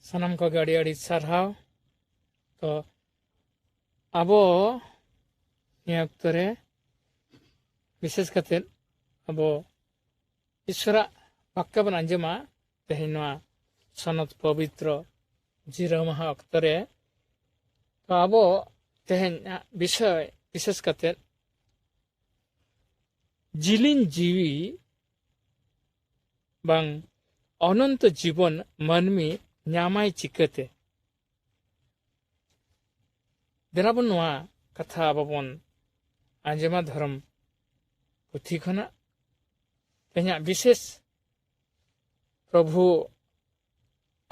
ᱥᱟᱱᱟᱢ ᱠᱚᱜᱮ ᱟᱹᱰᱤ ᱟᱹᱰᱤ ᱥᱟᱨᱦᱟᱣ। ᱛᱚ ᱟᱵᱚ ᱱᱤᱭᱟᱹ ᱚᱠᱛᱚ ᱨᱮ ᱵᱤᱥᱮᱥ ᱠᱟᱛᱮ ᱟᱵᱚ ᱤᱥᱣᱟᱨᱟᱜ ᱵᱟᱠᱠᱚ ᱵᱚᱱ ᱟᱸᱡᱚᱢᱟ। ᱛᱮᱦᱮᱧ ᱱᱚᱣᱟ ᱥᱚᱱᱚᱛ ᱯᱚᱵᱤᱛᱨᱚ ᱡᱤᱨᱟᱹᱣ ᱢᱟᱦᱟ ᱚᱠᱛᱚ ᱨᱮ ᱛᱚ ᱟᱵᱚ ᱛᱮᱦᱮᱧ ᱵᱤᱥᱚᱭ ᱵᱤᱥᱮᱥ ᱠᱟᱛᱮ ᱡᱤᱞᱤᱧ ᱡᱤᱣᱤ ᱵᱟᱝ অনন্ত জীবন মানমি ᱧᱟᱢᱟᱭ ᱪᱤᱠᱟᱹᱛᱮ? ᱫᱮᱞᱟᱵᱚᱱ ᱱᱚᱣᱟ ᱠᱟᱛᱷᱟ ᱟᱵᱚ ᱵᱚᱱ ᱟᱸᱡᱚᱢᱟ ᱫᱷᱚᱨᱚᱢ ᱯᱩᱛᱷᱤ ᱠᱷᱚᱱᱟᱜ। ᱛᱮᱦᱮᱧᱟᱜ ᱵᱤᱥᱮᱥ ᱯᱨᱚᱵᱷᱩ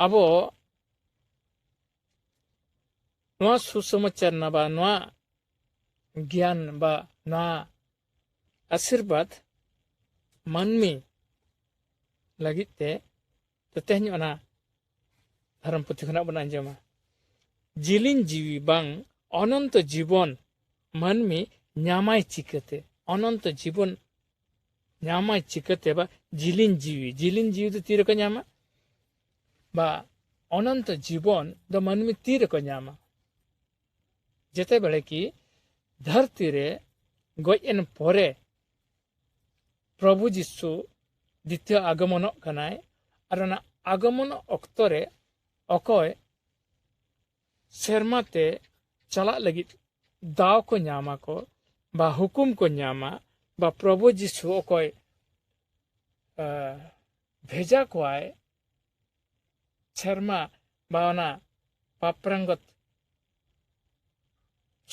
ᱟᱵᱚ ᱱᱚᱣᱟ ᱥᱩᱥᱚᱢᱟᱪᱟর ᱱᱟ ᱵᱟ ᱱᱚᱣᱟ জ্ঞান বা নয়া আশীর্বাদ মানমি ᱞᱟᱹᱜᱤᱫ ᱛᱮ ᱛᱮᱦᱮᱧ ᱚᱱᱟ ᱫᱷᱚᱨᱚᱢ ᱯᱩᱛᱷᱤ ᱠᱷᱚᱱᱟᱜ ᱵᱚᱱ ᱟᱸᱡᱚᱢᱟ। ᱡᱤᱞᱤᱧ ᱡᱤᱣᱤ ᱵᱟᱝ অনন্ত জীবন মানমি ᱧᱟᱢᱟᱭ ᱪᱤᱠᱟᱹᱛᱮ? অনন্ত জীবন ᱧᱟᱢᱟᱭ ᱪᱤᱠᱟᱹᱛᱮ ᱵᱟ ᱡᱤᱞᱤᱧ ᱡᱤᱣᱤ ᱫᱚ ᱛᱤᱨᱮᱠᱚ ᱧᱟᱢᱟ ᱵᱟ অনন্ত জীবন ᱫᱚ ᱢᱟᱹᱱᱢᱤ ᱛᱤᱨᱮᱠᱚ ᱧᱟᱢᱟ? ᱡᱮᱛᱮ ᱵᱮᱲᱮ ᱠᱤ ᱫᱷᱟᱹᱨᱛᱤ ᱨᱮ ᱜᱚᱡ ᱮᱱ ᱯᱚᱨᱮ ᱯᱨᱚᱵᱷᱩ ᱡᱤᱥᱩ ᱫᱤᱛᱤᱭᱚ ᱟᱜᱚᱢᱚᱱᱚᱜ ᱠᱟᱱᱟᱭ ᱟᱨ ᱚᱱᱟ ᱟᱜᱚᱢᱚᱱᱚᱜ ᱚᱠᱛᱚ ᱨᱮ ᱚᱠᱚᱭ ᱥᱮᱨᱢᱟ ᱛᱮ ᱪᱟᱞᱟᱜ ᱞᱟᱹᱜᱤᱫ ᱫᱟᱣ ᱠᱚ ᱧᱟᱢᱟ ᱠᱚ ᱵᱟ ᱦᱩᱠᱩᱢ ᱠᱚ ᱧᱟᱢᱟ ᱵᱟ ᱯᱨᱚᱵᱷᱩ ᱡᱤᱥᱩ ᱚᱠᱚᱭ ᱵᱷᱮᱡᱟ ᱠᱚᱣᱟᱭ ᱥᱮᱨᱢᱟ বা ᱚᱱᱟ ᱯᱟᱯᱨᱟᱝᱜᱚᱛ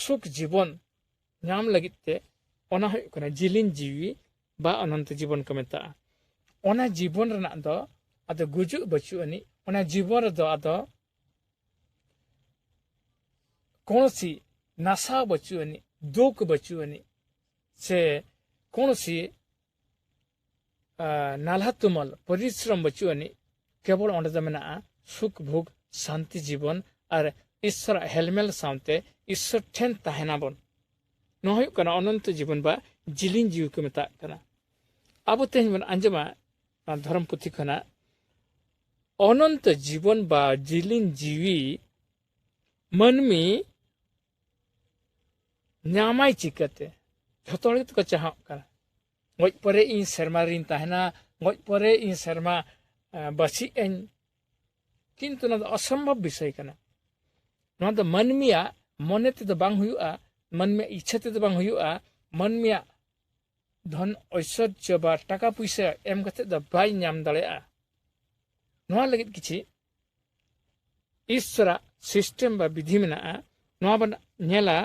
ᱥᱩᱠ ᱡᱤᱵᱚᱱ ᱧᱟᱢ ᱞᱟᱹᱜᱤᱫ তে ᱚᱱᱟ ᱦᱩᱭᱩᱜ ᱠᱟᱱᱟ ᱡᱤᱞᱤᱧ ᱡᱤᱣᱤ ᱵᱟ অনন্ত জীবন ᱠᱚ ᱢᱮᱛᱟᱜᱼᱟ। ᱚᱱᱟ জীবন ᱨᱮᱱᱟᱜ ᱫᱚ ᱟᱫᱚ ᱜᱩᱡᱩᱜ ᱵᱟᱹᱪᱩᱜ ᱟᱹᱱᱤᱡ। ᱚᱱᱟ জীবন ᱨᱮᱫᱚ ᱟᱫᱚ কৌଣସି নাশা বচু আনি দুঃখ বচু আনি সে কৌଣସି নালহা তুমল পরিশ্রম বচু আনি কেবল অঁᱰᱮ ᱫᱚ ᱢᱮᱱᱟᱜᱼᱟ সুখ ভোগ শান্তি জীবন আর ঈশ্বর হেলমেল সাথে ঈশ্বর ঠেন তাহেনাবন। ᱱᱚᱣᱟ ᱦᱩᱭᱩᱜ ᱠᱟᱱᱟ অনন্ত জীবন বা ᱡᱤᱞᱤᱧ ᱡᱤᱣᱤ ᱠᱚ ᱢᱮᱛᱟᱜ ᱠᱟᱱᱟ। ᱟᱵᱚ ᱛᱮᱦᱮᱧ ᱵᱚᱱ ᱟᱸᱡᱚᱢᱟ ᱫᱷᱚᱨᱚᱢ ᱯᱩᱛᱷᱤ ᱠᱷᱚᱱᱟᱜ অনন্ত জীবন বা ᱡᱤᱞᱤᱧ ᱡᱤᱣᱤ ᱢᱟᱹᱱᱢᱤ ᱧᱟᱢᱟᱭ ᱪᱤᱠᱟᱹᱛᱮ? ᱡᱷᱚᱛᱚ ᱦᱚᱲ ᱜᱮᱛᱚ ᱠᱚ ᱪᱟᱦᱟᱜ ᱠᱟᱱᱟ ᱜᱚᱡ ᱯᱚᱨᱮ ᱤᱧ ᱥᱮᱨᱢᱟ ᱨᱤᱧ ᱛᱟᱦᱮᱱᱟ, ᱜᱚᱡ ᱯᱚᱨᱮ ᱤᱧ ᱥᱮᱨᱢᱟ ᱵᱟᱹᱥᱤᱜ ᱟᱹᱧ। ᱠᱤᱱᱛᱩ ᱱᱚᱣᱟ ᱫᱚ অসম্ভব বিষয় ᱠᱟᱱᱟ। ᱱᱚᱣᱟ ᱫᱚ ᱢᱟᱹᱱᱢᱤᱭᱟᱜ ᱢᱚᱱᱮ ᱛᱮᱫᱚ ᱵᱟᱝ ᱦᱩᱭᱩᱜᱼᱟ, ᱢᱟᱹᱱᱢᱤᱭᱟᱜ ᱤᱪᱪᱷᱟᱹ ᱛᱮᱫᱚ ᱵᱟᱝ ᱦᱩᱭᱩᱜᱼᱟ, ᱢᱟᱹᱱᱢᱤᱭᱟᱜ ᱫᱷᱚᱱ ঐশ্বর্য বা টাকা পয়সা এম কাᱛᱮ ᱫᱚ ᱵᱟᱭ ᱧᱟᱢ ᱫᱟᱲᱮᱭᱟᱜᱼᱟ। ᱱᱚᱣᱟ ᱞᱟᱹᱜᱤᱫ ᱠᱤᱪᱷᱤ ᱤᱥᱣᱟᱨᱟᱜ ᱥᱤᱥᱴᱮᱢ ᱵᱟ ᱵᱤᱫᱷᱤ ᱢᱮᱱᱟᱜᱼᱟ। ᱱᱚᱣᱟ ᱵᱚᱱ ᱧᱮᱞᱟ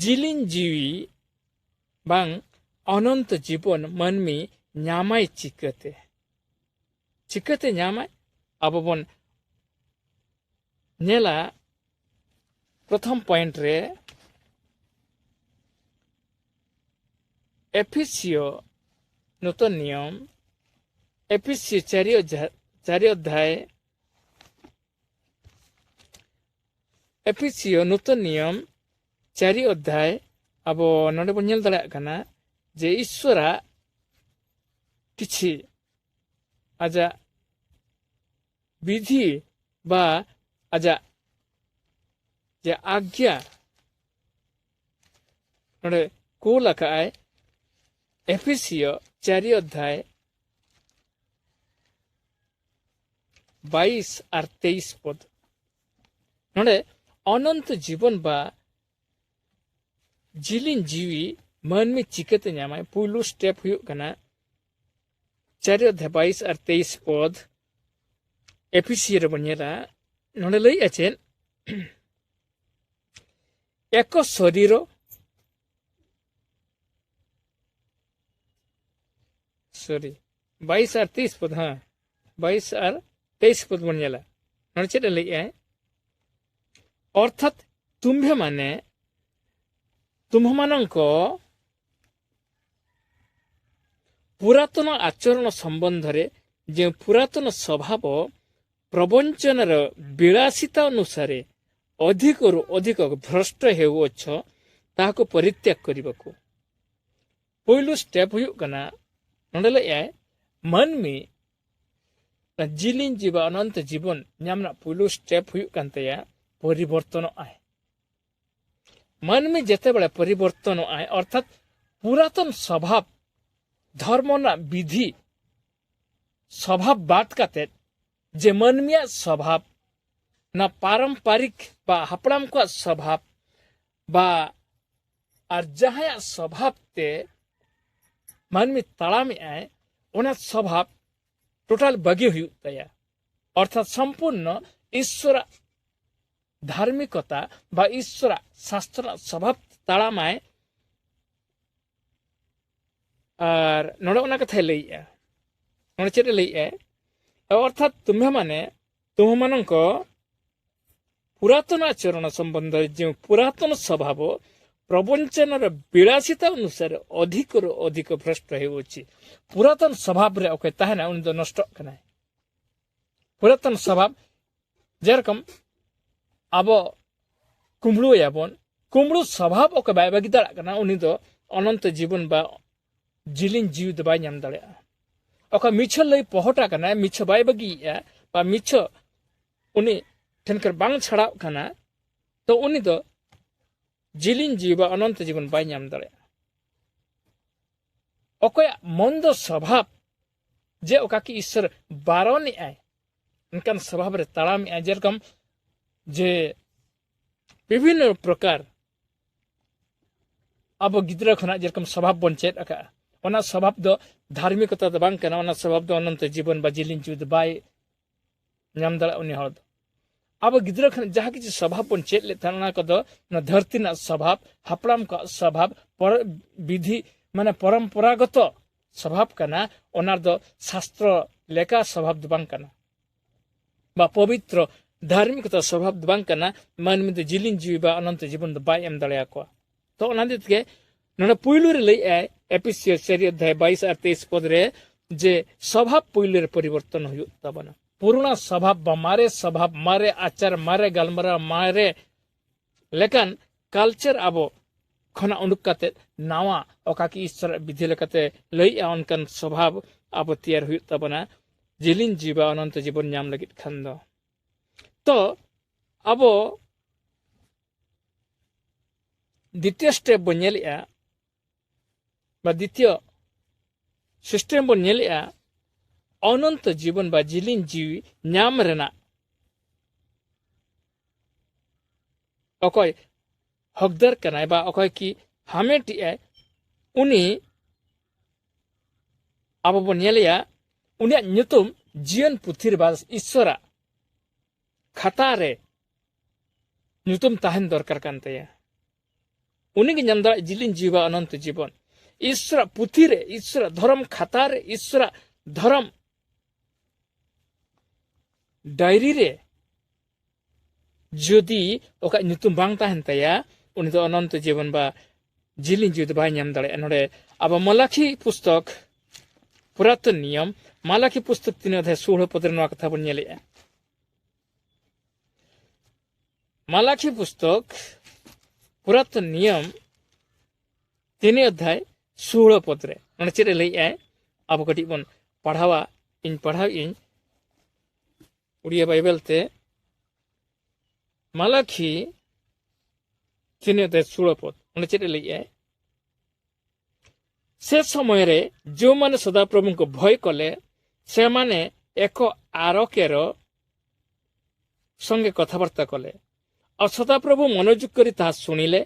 ᱡᱤᱞᱤᱧ ᱡᱤᱣᱤ ᱵᱟᱝ অনন্ত জীবন মানমি ᱧᱟᱢᱟᱭ ᱪᱤᱠᱟᱹᱛᱮ? ᱪᱤᱠᱟᱹᱛᱮ ᱧᱟᱢᱟᱭ? ᱟᱵᱚ ᱵᱚᱱ ᱧᱮᱞᱟ প্রথম পয়েন্ট রে এফিসিও নতুন নিয়ম এফিসিও চারি অধ্যায় এফিসিও নতুন নিয়ম চারি অধ্যায় ᱟᱵᱚ ᱱᱚᱰᱮ ᱵᱚᱱ ᱧᱮᱞ ᱫᱟᱲᱮᱭᱟᱜ ᱠᱟᱱᱟ ᱡᱮ ᱤᱥᱣᱟᱨᱟᱜ ᱠᱤᱪᱷᱤ ᱟᱡᱟᱜ বিধি বা ᱟᱡᱟᱜ ᱡᱮ ᱟᱜᱽᱜᱟ ᱱᱚᱰᱮ ᱠᱩᱞ ᱟᱠᱟᱜᱼᱟᱭ ᱮᱯᱷᱮᱥᱤᱭᱚ 4 অধ্যায় 22 আর 23 পদ। ᱱᱚᱰᱮ অনন্ত জীবন বা ᱡᱤᱞᱤᱧ ᱡᱤᱣᱤ ᱢᱟᱹᱱᱢᱤ ᱪᱤᱠᱟᱹᱛᱮ ᱧᱟᱢᱟᱭ? ᱯᱩᱭᱞᱩ ᱥᱴᱮᱯ ᱦᱩᱭᱩᱜ ᱠᱟᱱᱟ 4 অধ্যায় 22 আর 23 পদ এফিসিᱭᱚ ᱨᱮᱵᱚᱱ ᱧᱮᱞᱟ। ᱱᱚᱰᱮ ᱞᱟᱹᱭᱮᱜᱼᱟ ᱪᱮᱫ? ଏକ ଶରୀର ସରି 22 আর 23 ପଦ, ହଁ 22 আর 23 ପଦ ବन ନେଲା। ନହେଲେ ଚେଟ ଲଇଆ ଅର୍ଥାତ୍ ତୁମ୍ଭେମାନେ ତୁମ୍ଭମାନଙ୍କ ପୁରାତନ ଆଚରଣ ସମ୍ବନ୍ଧରେ ଯେଉଁ ପୁରାତନ ସ୍ୱଭାବ ପ୍ରବଞ୍ଚନାର ବିଳାସିତା ଅନୁସାରେ ଅଧିକରୁ ଅଧିକ ଭ୍ରଷ୍ଟ ହେଉଅଛ ତାହାକୁ ପରିତ୍ୟାଗ କରିବାକୁ। ପହିଲୁ ଷ୍ଟେପ୍ ହୁᱭᱩᱜ ᱠᱟᱱᱟ ᱱᱚᱰᱮ ᱞᱟᱹᱭᱟᱭ ᱢᱟᱹᱱᱢᱤ जिलिन जीवा अनंत जीवन नामना पुलु स्टेप हुई कांतेया परिवर्तन आए मन में जेते बड़े परिवर्तन आए अर्थात पुरातन स्वभाव धर्मना विधि स्वभाव बात काते जे मन में स्वभाव ना पारंपरिक बा हपड़ाम को स्वभाव बा और जहां स्वभाव ते मन में तड़ा में आए उन्हें स्वभाव टोटल बगी हुई तया अर्थात संपूर्ण ईश्वर धार्मिकता बा ईश्वर शास्त्र स्वभाव तड़ा में और नोड़े उना कथा लईया नोड़े चेरे लईया अर्थात तुम्हें माने तुम मानन को पुरातन आचरण संबंध जो पुरातन स्वभाव प्रवंचन विलासिता अनुसार अधिक अधिक भ्रष्ट होउछि पुरातन स्वभाव रे ओके ताहेना उन दो नष्ट कना पुरातन स्वभाव जेरकम अब कुमड़ो याबन कुमड़ो स्वभाव ओके बाय बागी दाड़ा कना उनी दो अनंत जीवन बा जिलिन जीव द बाय नाम दाड़ा ओका मिछ लई पहटा कना मिछ बाय बागी या बा मिछ उनी ठनकर बांग छड़ा कना तो उनी दो जिलिन जीव अनंत जीवन बाय नाम दाड़ा ओके मंद स्वभाव जे ओका की ईश्वर बारन आए उनका स्वभाव रे ताड़ा में जेरकम जे विभिन्न प्रकार अब गिद्रा खना जेरकम स्वभाव बन चेद अका ओना स्वभाव दो धार्मिकता दो बांग कना ओना स्वभाव दो अनंत जीवन बा जिलिन जीव दो बाय नाम दाड़ा उनी हर अब गिद्रा खना जहाँ किसी स्वभाव बन चेद ले थाना को दो न धरती ना स्वभाव हपड़ाम का स्वभाव पर विधि माने परंपरागत स्वभाव कना ओनार दो शास्त्र लेखा स्वभाव दो बांग कना बा पवित्र धार्मिकता स्वभाव दो बांग कना मन में जिलिन जीव बा अनंत जीवन दो बाय एम दाड़ा को तो ओना दित के नोना पुइलु रे लई आए एपिसियस सेरी अध्याय 22 और 23 पद रे जे स्वभाव पुइलु रे परिवर्तन हुई तबना पुराना स्वभाव बा मारे स्वभाव मारे आचार मारे गलमरा मारे लेकिन कल्चर अब खना उनुक काते नावा ओका की ईश्वर विधि लेकाते लई आ उनकन स्वभाव अब तैयार हुई तबना जिलिन जीवा अनंत जीवन नाम लगित खंद तो अब द्वितीय स्टेप बन नेलिया बा द्वितीय सिस्टम बन नेलिया अनंत जीवन बा जिलिन जीवी नाम रेना अकय हकदार कनाय बा अकय की हामेटी आय उनी अब बन नेलिया उनी ᱧᱩᱛᱩᱢ जीवन पुथिर बा ईश्वरा खाता रे ᱧᱩᱛᱩᱢ ताहन दरकार कान तया उनी की नाम दाड़ा जिलिन जीवा अनंत जीवन ईश्वर पुथि रे ईश्वर धर्म खाता रे ईश्वर धर्म डायरी रे जदि ओका ᱧᱩᱛᱩᱢ बांग ताहन तया उनी दो अनंत जीवन बा जिलिन जीव बाय नाम दाड़ा नोडे अब मलाखी पुस्तक पुरातन नियम मलाखी पुस्तक 3 अध्याय 16 पद रे नवा कथा बन नेलिया मलाखी पुस्तक पुरातन नियम 3 अध्याय 16 पद रे नोडे चेरे लई आए अब कटी बन पढ़ावा इन पढ़ाव इन उड़िया बाइबल ते मलाखी 3 अध्याय 16 पद नोडे चेरे लई आए से समय रे जो माने सदाप्रभु को भय कले से माने एक आरकेर संगे कथबार्ता कले और सदाप्रभु मनोयोग करी ता सुनिले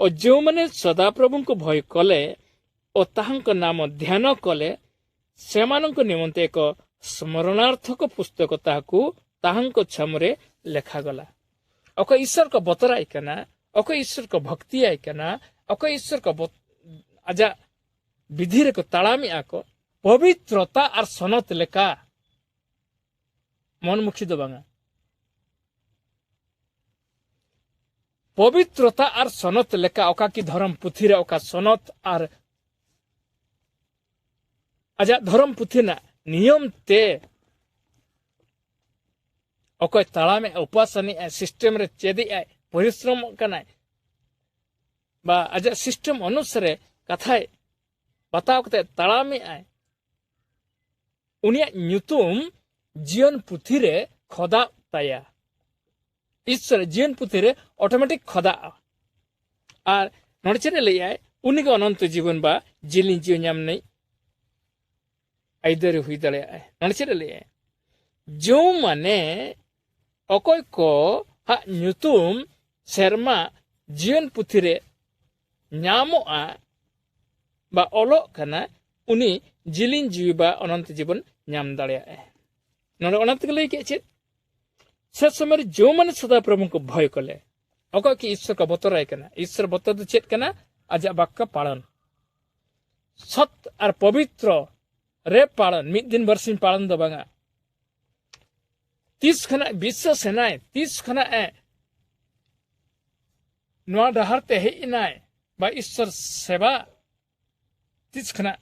और जो माने सदाप्रभु को भय कले और ताहांक नाम ध्यान कले से मानक निमंते एक स्मरणार्थक पुस्तक ताहाकू ताहांक छमरे लेखा गला अक ईश्वर को बतराई कना अक ईश्वर को भक्ति आई कना अक ईश्वर को आजा विधि रे को ताड़ामी आको पवित्रता और सनत लेका मनमुखी दो बांगा पवित्रता और सनत लेका ओका की धर्म पुथि रे ओका सनत और आजा धर्म पुथि ना नियम ते ओका ताड़ामे उपासनी सिस्टम रे चेदी आय परिश्रम कनाय बा आजा सिस्टम अनुसार कथाय बताओ कते ताड़ामे आय उनिया ᱧᱩᱛᱩᱢ जीवन पुथी रे खोदा ताया ईश्वर जीवन पुथी रे ऑटोमेटिक खोदा और नोड़े चेरे लैया उन्हीं के अनंत जीवन बा जिलिन जीवन नाम नहीं आइदर हुई दले आए नोड़े चेरे लैया जो माने अकोय को हा न्यूतुम शर्मा जीवन पुथी रे ᱧᱟᱢᱚᱜ ᱟ ᱵᱟ ᱚᱞᱚᱜ ᱠᱟᱱᱟ ᱩᱱᱤ ᱡᱤᱞᱤᱧ ᱡᱤᱣᱤ ᱵᱟ ᱚᱱᱚᱱᱛ ᱡᱤᱵᱚᱱ ᱧᱟᱢ ᱫᱟᱲᱮᱭᱟᱜᱼᱟ ᱱᱚᱰᱮ ᱚᱱᱟ ᱛᱮᱜᱮ ᱞᱟᱹᱭ ᱠᱮᱫ ᱪᱮᱫ ᱥᱮ ᱥᱚᱢᱚᱭ ᱡᱚ ᱢᱟᱱᱮ ᱥᱚᱫᱟ ᱯᱨᱚभु को भय कले अको कि ईश्वर का बतराय कना ईश्वर बतर दो चेत कना आजा वाक्य पालन सत और पवित्र रे पालन मिद दिन बरसिन पालन दो बांगा 30 खना विश्वास हेनाय 30 खना ए नवा डहार ते हेनाय बा ईश्वर सेवा 30 खना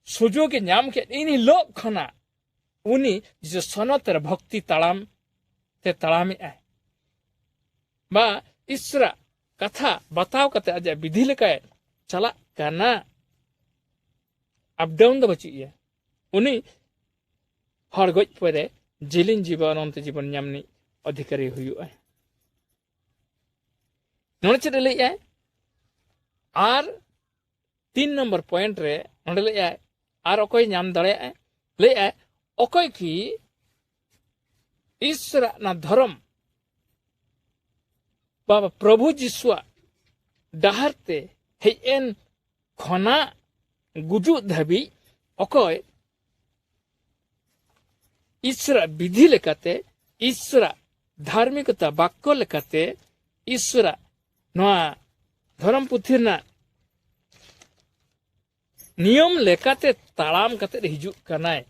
सुजोग नाम के इनी लोक खना उनी जो सनतर भक्ति तालाम ते तालामी आए बा ईश्वर कथा बताओ कते आज विधि लेके चला करना अप डाउन द बचिए उनी हर गज परे जिलिन जीवन अनंत जीवन नामनी अधिकारी हुआ है नोड़े चले ले आर 3 नंबर पॉइंट रे नोड़े ले आर अकोय नाम दड़े ले अकोय की ईश्वर ना धर्म बाबा प्रभु जीशुआ डहारते हेन खना गुजु धाबी अकोय ईश्वर विधि लेकाते ईश्वर धार्मिकता वाक्य लेकाते ईश्वर नवा धर्म पुथिरना नियम लेकाते तालाम कते हिजु कनाय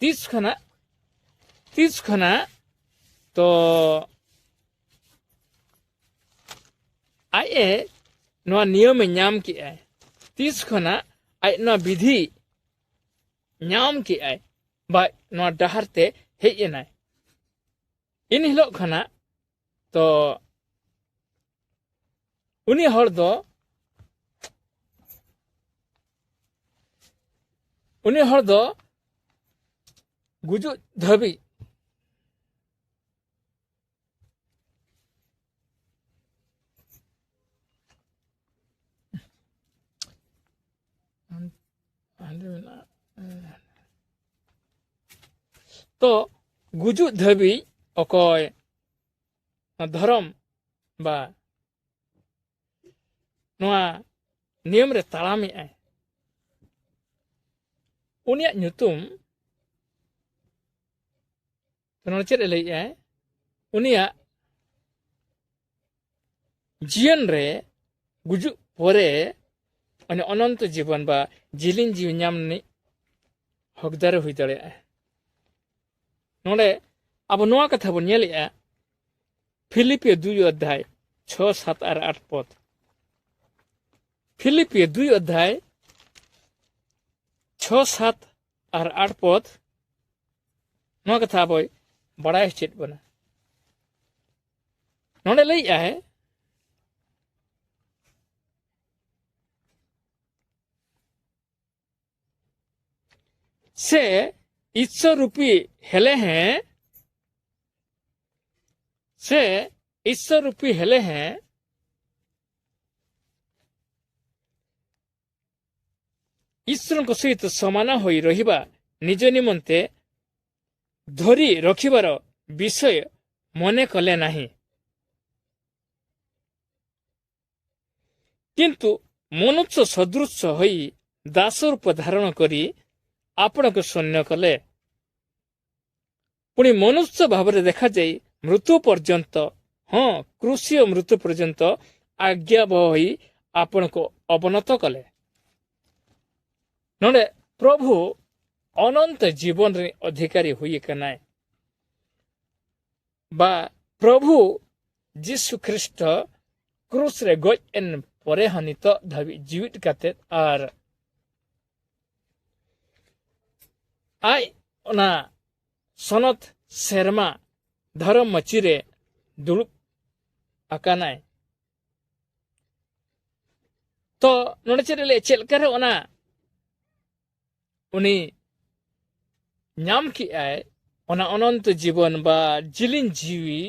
30 खना तो आए नवा नियम नाम की आए 30 खना आए नवा विधि नाम की आए बा नवा डहारते हेनाय इन हिलो खना तो उनी हर दो गुजु धाबी तो गुजु धाबी अकोय धर्म बा नवा नियम रे तालामी आए उनिया ᱧᱩᱛᱩᱢ तो चेद लैया उनिया जीवन रे गुजु परे अनंत जीवन बा जिलिन जीवन नामनी हकदार हुई दाड़ेया नोडे अब नवा कथा बन नेलेया फिलिपियो 2 अध्याय 6 7 और 8 पद फिलिपियो 2 अध्याय 6 7 और 8 पद नवा कथा बोय बड़ाई चेत बना नोडे लैया है से ईश्वर रूपी हेले हैं से ईश्वर रूपी हेले हैं ईश्वर को सहित समान होई रहिबा निज निमंते धरी रखिबार विषय मने कले नाही किंतु मनुष्य सदृश होई दास रूप धारण करी आपण को शून्य कले पुणी मनुष्य भाव देखा जाई मृत्यु पर्यंत हाँ कृषि मृत्यु पर्यंत आज्ञाबह होई आपण को अवनत कले नोडे प्रभु अनंत जीवन रे अधिकारी हुई कनाय बा प्रभु जीशु ख्रिस्ट क्रूस रे गज एन परे हनित धाबी जीवित काते आर आई ओना सनत शर्मा धर्म मचिरे दुलुप आकानाय तो नोडे चेले चेलकारे ओना उनी ᱧᱟᱢ ᱠᱮᱜᱼᱟᱭ ᱚᱱᱟ অনন্ত জীবন বা জিলিন জিউই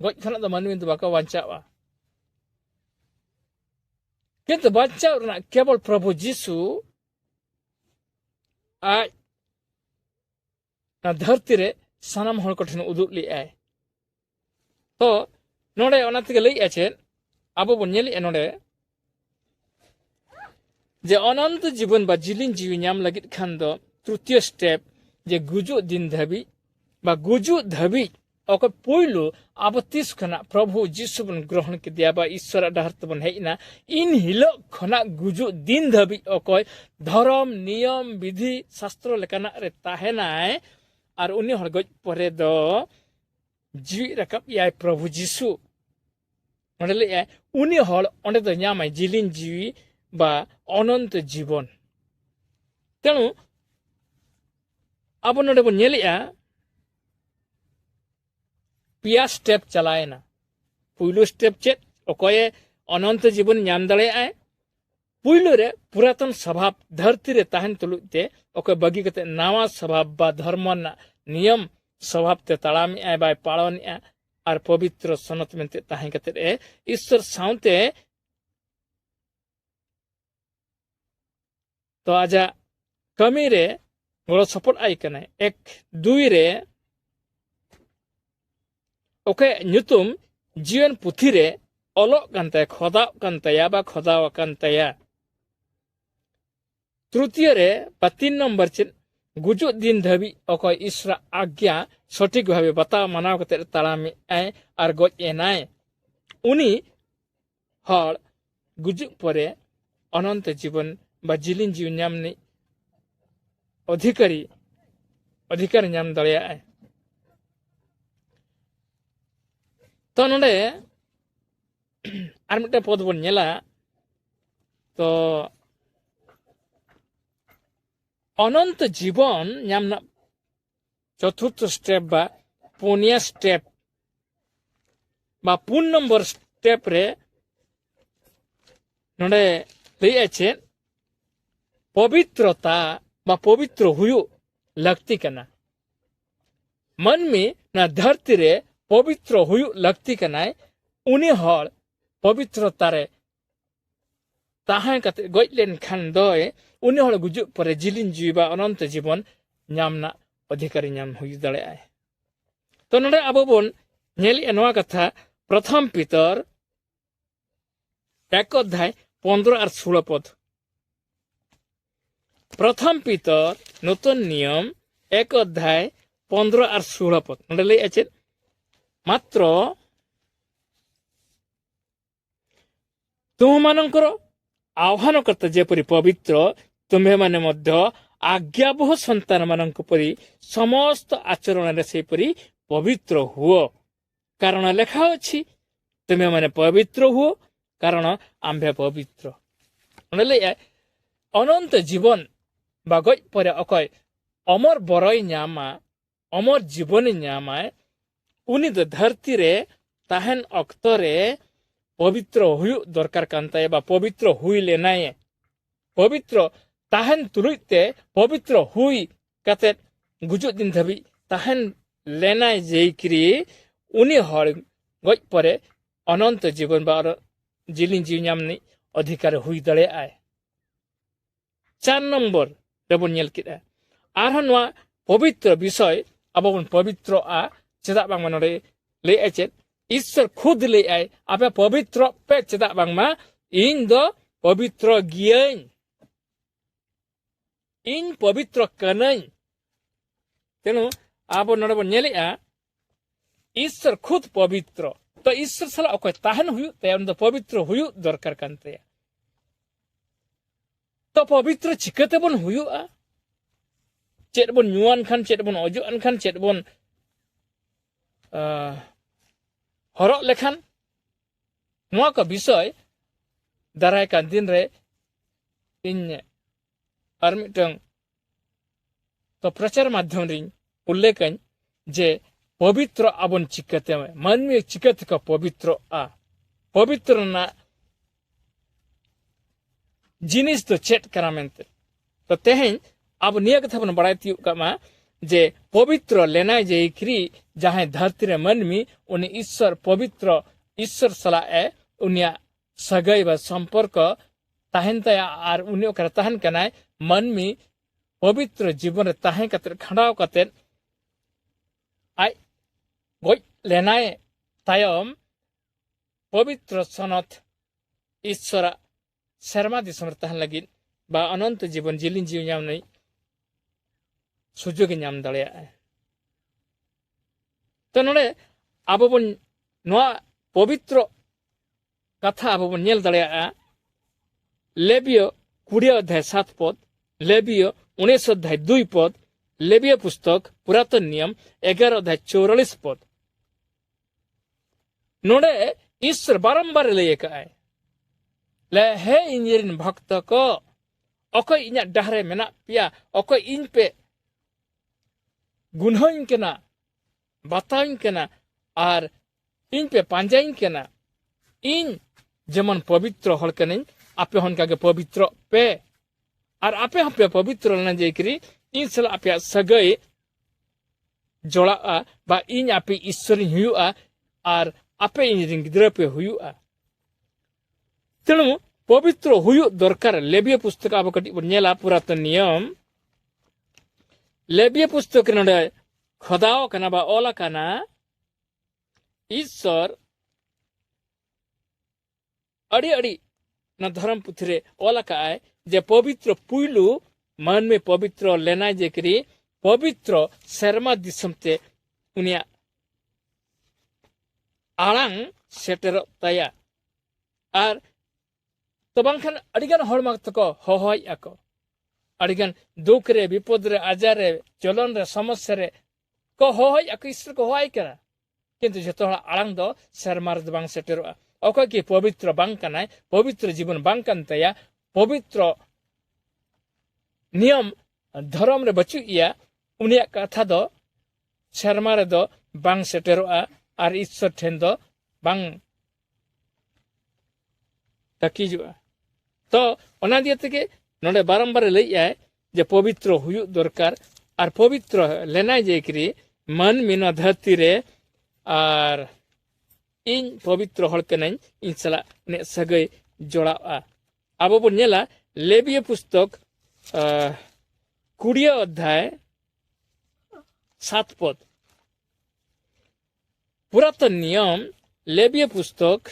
গoj ᱠᱷᱚᱱᱟᱜ ᱫᱚ ᱢᱟᱹᱱᱢᱤ ᱫᱚ ᱵᱟᱠᱚ ᱵᱟᱧᱪᱟᱜᱼᱟ ᱠᱤᱱᱛᱩ ᱵᱟᱧᱪᱟᱣ ᱨᱮᱱᱟᱜ ᱠᱮᱵᱚᱞ ᱯᱨᱚভᱩ ᱡᱤᱥᱩ ᱟᱡ ᱚᱱᱟ ᱫᱷᱟᱹᱨᱛᱤ ᱨᱮ ᱥᱟᱱᱟᱢ ᱦᱚᱲ ᱠᱚᱴᱷᱮᱱ ᱩᱫᱩᱜ ᱞᱮᱜᱼᱟᱭ ᱛᱚ ᱱᱚᱰᱮ ᱚᱱᱟ ᱛᱮᱜᱮ ᱞᱟᱹᱭᱮᱜᱼᱟ ᱪᱮᱫ ᱟᱵᱚ ᱵᱚᱱ ᱧᱮᱞᱮᱜᱼᱟ ᱱᱚᱰᱮ ᱡᱮ অনন্ত জীবন বা জিলিন জিউই ᱧᱟᱢ ᱞᱟᱹᱜᱤᱫ ᱠᱷᱟᱱ ᱫᱚ তৃতীয় স্টেপ যে গুজুᱜ দিন ধাবিᱡ বা গুজুᱜ ধাবিᱡ ᱚᱠᱚᱭ ᱯᱳᱭᱞᱳ ᱟᱵᱚ ᱛᱤᱥ ᱠᱷᱚᱱᱟᱜ ᱯᱨᱚᱵᱷᱩ ᱡᱤᱥᱩ ᱵᱚᱱ ᱜᱨᱚᱦᱚᱱ ᱠᱮᱫᱮᱭᱟ ᱵᱟ ᱤᱥᱥᱚᱨᱟᱜ ᱰᱟᱦᱟᱨ ᱛᱮᱵᱚᱱ ᱦᱮᱡ ᱮᱱᱟ ᱤᱱ ᱦᱤᱞᱳᱜ ᱠᱷᱚᱱᱟᱜ ᱜᱩᱡᱩᱜ ᱫᱤᱱ ᱫᱷᱟᱹᱵᱤᱡ ᱚᱠᱚᱭ ᱫᱷᱚᱨᱚᱢ ᱱᱤᱭᱚᱢ ᱵᱤᱫᱷᱤ ᱥᱟᱥᱛᱨᱚ ᱞᱮᱠᱟᱱᱟᱜ ᱨᱮ ᱛᱟᱦᱮᱱᱟᱭ ᱟᱨ ᱩᱱᱤ ᱦᱚᱲ ᱜᱚᱡ ᱯᱚᱨᱮ ᱫᱚ ᱡᱤᱣᱤ ᱨᱟᱠᱟᱵ ᱮᱭᱟᱭ ᱯᱨᱚᱵᱷᱩ ᱡᱤᱥᱩ ᱚᱸᱰᱮ ᱞᱟᱹᱭᱟᱭ ᱩᱱᱤ ᱦᱚᱲ ᱚᱸᱰᱮ ᱫᱚ ᱧᱟᱢᱟᱭ ᱡᱤᱞᱤᱧ ᱡᱤᱣᱤ বা অনন্ত জীবন তেণু ᱟᱵᱚ ᱱᱚᱰᱮ ᱵᱚᱱ ᱧᱮᱞᱮᱜᱼᱟ ᱯᱮᱭᱟ ᱥᱴᱮᱯ ᱪᱟᱞᱟᱣᱮᱱᱟ ᱯᱩᱭᱞᱳ ᱥᱴᱮᱯ ᱪᱮᱫ ᱚᱠᱚᱭᱮ অনন্ত জীবন ᱧᱟᱢ ᱫᱟᱲᱮᱭᱟᱜᱼᱟᱭ ᱯᱩᱭᱞᱳ ᱨᱮ পুরাতন স্বভাব ᱫᱷᱟᱹᱨᱛᱤ ᱨᱮ ᱛᱟᱦᱮᱱ ᱛᱩᱞᱩᱡ ᱛᱮ ᱚᱠᱚᱭ ᱵᱟᱹᱜᱤ ᱠᱟᱛᱮ ᱱᱟᱣᱟ স্বভাব বা ধর্ম ᱨᱮᱱᱟᱜ ᱱᱤᱭᱚᱢ স্বভাব ᱛᱮ ᱛᱟᱲᱟᱢᱮᱜᱼᱟᱭ ᱵᱟᱭ ᱯᱟᱞᱚᱱᱮᱜᱼᱟ ᱟᱨ ᱯᱚᱵᱤᱛᱨᱚ ᱥᱚᱱᱚᱛ ᱢᱮᱱᱛᱮ ᱛᱟᱦᱮᱸ ᱠᱟᱛᱮ ᱤᱥᱥᱚᱨ ᱥᱟᱶᱛᱮ ᱛᱚ ᱟᱡᱟᱜ ᱠᱟᱹᱢᱤ ᱨᱮ ᱜᱚᱲᱚ ᱥᱚᱯᱚᱦᱚᱫ ᱟᱭ ᱠᱟᱱᱟᱭ 1-2 ᱨᱮ ᱚᱠᱚᱭᱟᱜ ᱧᱩᱛᱩᱢ ᱡᱤᱭᱚᱱ ᱯᱩᱛᱷᱤ ᱨᱮ ᱚᱞᱚᱜ ᱠᱟᱱ ᱛᱟᱭᱟ ᱠᱷᱚᱫᱟᱣ ᱠᱟᱱ ᱛᱟᱭᱟ ᱵᱟ ᱠᱷᱚᱫᱟᱣ ᱟᱠᱟᱱ ᱛᱟᱭᱟ তৃতীয় রে বা 3 নম্বর চেন গুজুᱜ দিন ধাবিᱡ অকয় ঈশ্বর আজ্ঞা সঠিক ভাবে বাতাও মানাও কাতে তাড়ামে আয় আর গজ এনায় উনি হর গুজুᱜ পরে অনন্ত জীবন বা জিলিন জীবন ᱧᱟᱢনি অধিকার ᱧᱟᱢ দাᱲᱮᱭᱟᱜᱼᱟᱭ তো নডে আর মিটা পদ বন ᱧᱮᱞᱟ তো অনন্ত জীবন ᱧᱟᱢ ᱨᱮᱱᱟᱜ চতুর্থ স্টেপ বা পুনিয়া স্টেপ বা 4 নম্বর স্টেপ রে নডে লইয়া ছে পবিত্রতা বা পবিত্র হুᱭᱩᱜ ᱞᱟᱹᱠᱛᱤ ᱠᱟᱱᱟ ᱢᱟᱹᱱᱢᱤ ᱱᱟ ᱫᱷᱟᱹᱨᱛᱤ ᱨᱮ পবিত্র হুᱭᱩᱜ ᱞᱟᱹᱠᱛᱤ ᱠᱟᱱᱟᱭ ᱩᱱᱤ ᱦᱚᱲ পবিত্রতা রে তাহাই কাতে গoj লেন খান দয় উনি হল গুজুᱜ পরে জিলিন জিᱣᱤ বা অনন্ত জীবন ᱧᱟᱢ ᱨᱮᱱᱟᱜ অধিকারী ᱧᱟᱢ ᱦᱩᱭ ᱫᱟᱲᱮᱭᱟᱜᱼᱟᱭ ᱛᱚ ᱱᱚᱰᱮ ᱟᱵᱚ ᱵᱚᱱ ᱧᱮᱞᱮᱜᱼᱟ ᱱᱚᱣᱟ ᱠᱟᱛᱷᱟ প্রথম পিতর 1 অধ্যায় 15 আর 16 পদ প্রথম পিতর নতুন নিয়ম 1 অধ্যায় 15 আর 16 পদ নডে লই আছে মাত্র ତୁମମାନଙ୍କର ଆହ୍ୱାନକର୍ତ୍ତା ଯେପରି ପବିତ୍ର ତୁମ୍ଭେମାନେ ମଧ୍ୟ ଆଜ୍ଞାବହ ସନ୍ତାନମାନଙ୍କ ପରି ସମସ୍ତ ଆଚରଣରେ ସେପରି ପବିତ୍ର ହୁଅ କାରଣ ଲେଖା ଅଛି ତୁମେମାନେ ପବିତ୍ର ହୁଅ କାରଣ ଆମ୍ଭେ ପବିତ୍ର ଅନନ୍ତ ଜୀବନ বা গজ পরে অকয় অমর বরই ᱧᱟᱢᱟ অমর জীবনী ᱧᱟᱢᱟᱭ উনি ᱫᱚ ᱫᱷᱟᱹᱨᱛᱤ ᱨᱮ ᱛᱟᱦᱮᱱ ᱚᱠᱛᱚ ᱨᱮ পবিত্র হুᱭᱩᱜ দরকার কান তাই বা পবিত্র হুই লেনায় পবিত্র তাহেন তুলুইতে পবিত্র হুই কাতে গুজুᱜ দিন ধাবি তাহেন লেনায় যেইক্রি উনি হর গজ পরে অনন্ত জীবন বা জিলিন জিউ ᱧᱟᱢনি অধিকার হুই দাড়ᱮᱭᱟᱜᱼᱟᱭ 4 নম্বর ᱨᱮᱵᱚᱱ ᱧᱮᱞ ᱠᱮᱫᱟ ᱟᱨᱦᱚᱸ ᱱᱚᱣᱟ পবিত্র বিষয় ᱟᱵᱚ ᱵᱚᱱ পবিত্রᱼᱟ ᱪᱮᱫᱟᱜ ᱵᱟᱝ ᱱᱚᱰᱮ ᱞᱟᱹᱭᱟᱭ ᱪᱮᱫ ईश्वर खुद ले आए आपे पवित्र पे चेदा बांगमा इन दो पवित्र गियन इन पवित्र कनई तेनु आबो नडे बन नेलेआ ईश्वर खुद पवित्र तो ईश्वर सला अकय ताहन हुयु ते उन दो पवित्र हुयु दरकार कानते तो पवित्र चिकते बन हुयुआ चेद बन ᱧᱩᱣᱟᱱ खान चेद बन अजुआन खान चेद बन हरक लेखान नोआ का विषय दाराय कान दिन रे इन आर मिटंग तो प्रचार माध्यम रे उल्लेखन जे पवित्र आबन चिकते मानवी चिकते का पवित्र आ पवित्र ना जिनिस तो चेट करा मेनते तो तेहेन अब निया कथा बन बड़ाय तियु कामा जे पवित्र लेना जे क्री जहां धरती रे मनमी उनी ईश्वर पवित्र ईश्वर सलाए उनिया सगई व संपर्क ताहन तया आर उनी ओकरा ताहन कनाय मनमी पवित्र जीवन ताहन कते खंडाव कते आई गoj लेनाय तायम पवित्र सनत ईश्वर शर्मा दिसम ताहन लगी बा अनंत जीवन जिलिन जीव नाम नहीं सुजोग नाम दड़िया तो नोडे आबो बन नोआ पवित्र कथा आबो बन नेल दड़िया लेबियो 20 अध्याय 7 पद लेबियो 19 अध्याय 2 पद लेबियो पुस्तक पुरातन नियम 11 अध्याय 44 पद नोडे ईश्वर बारंबार लय काय ले हे इंजिन भक्त को अकोय इना डहरे मेना पिया अकोय इन पे गुनहोइन केना बताइन केना आर इन पे पांजाइन केना इन जेमन पवित्र हल कने आपे हनका के पवित्र पे आर आपे हपे पवित्र न जेकरी इन सल आपे सगई जोड़ा बा इन आपे ईश्वर हुआ आर आपे इन गिद्र पे हुआ तेणु पवित्र हुयु दरकार लेबिया पुस्तक अब कटी नेला पुरातन नियम लेबिया पुस्तक नडे खदाव कना बा ओला कना ईश्वर अड़ी अड़ी न धर्म पुथरे ओला काय जे पवित्र पुइलु मन में पवित्र लेना जेकरी पवित्र शर्मा दिसमते उनिया आलांग सेटर तया आर तो बांखान अडिगान हड़माक तको होहय आको अडिगान दुख रे विपद रे आजार रे चलन रे समस्या रे को होहय आको ईश्वर को होय करा किंतु जतो आलांग दो शर्मार द बांग सेटरवा ओको की पवित्र बांग कनाय पवित्र जीवन बांग कानतया पवित्र नियम धर्म रे बचुइया उनिया कथा दो शर्मा रे दो बांग सेटरवा आर ईश्वर ठेन दो बांग तकीजुआ तो ओना दियते के नोडे बारंबार लई आय जे पवित्र हुयु दरकार आर पवित्र लेना जेकरी मन मिना धरती रे आर इन पवित्र हल कनाई इन सला ने सगई जोड़ा आबो बन नेला लेबिया पुस्तक 20 अध्याय 7 पद पुरातन नियम लेबिया पुस्तक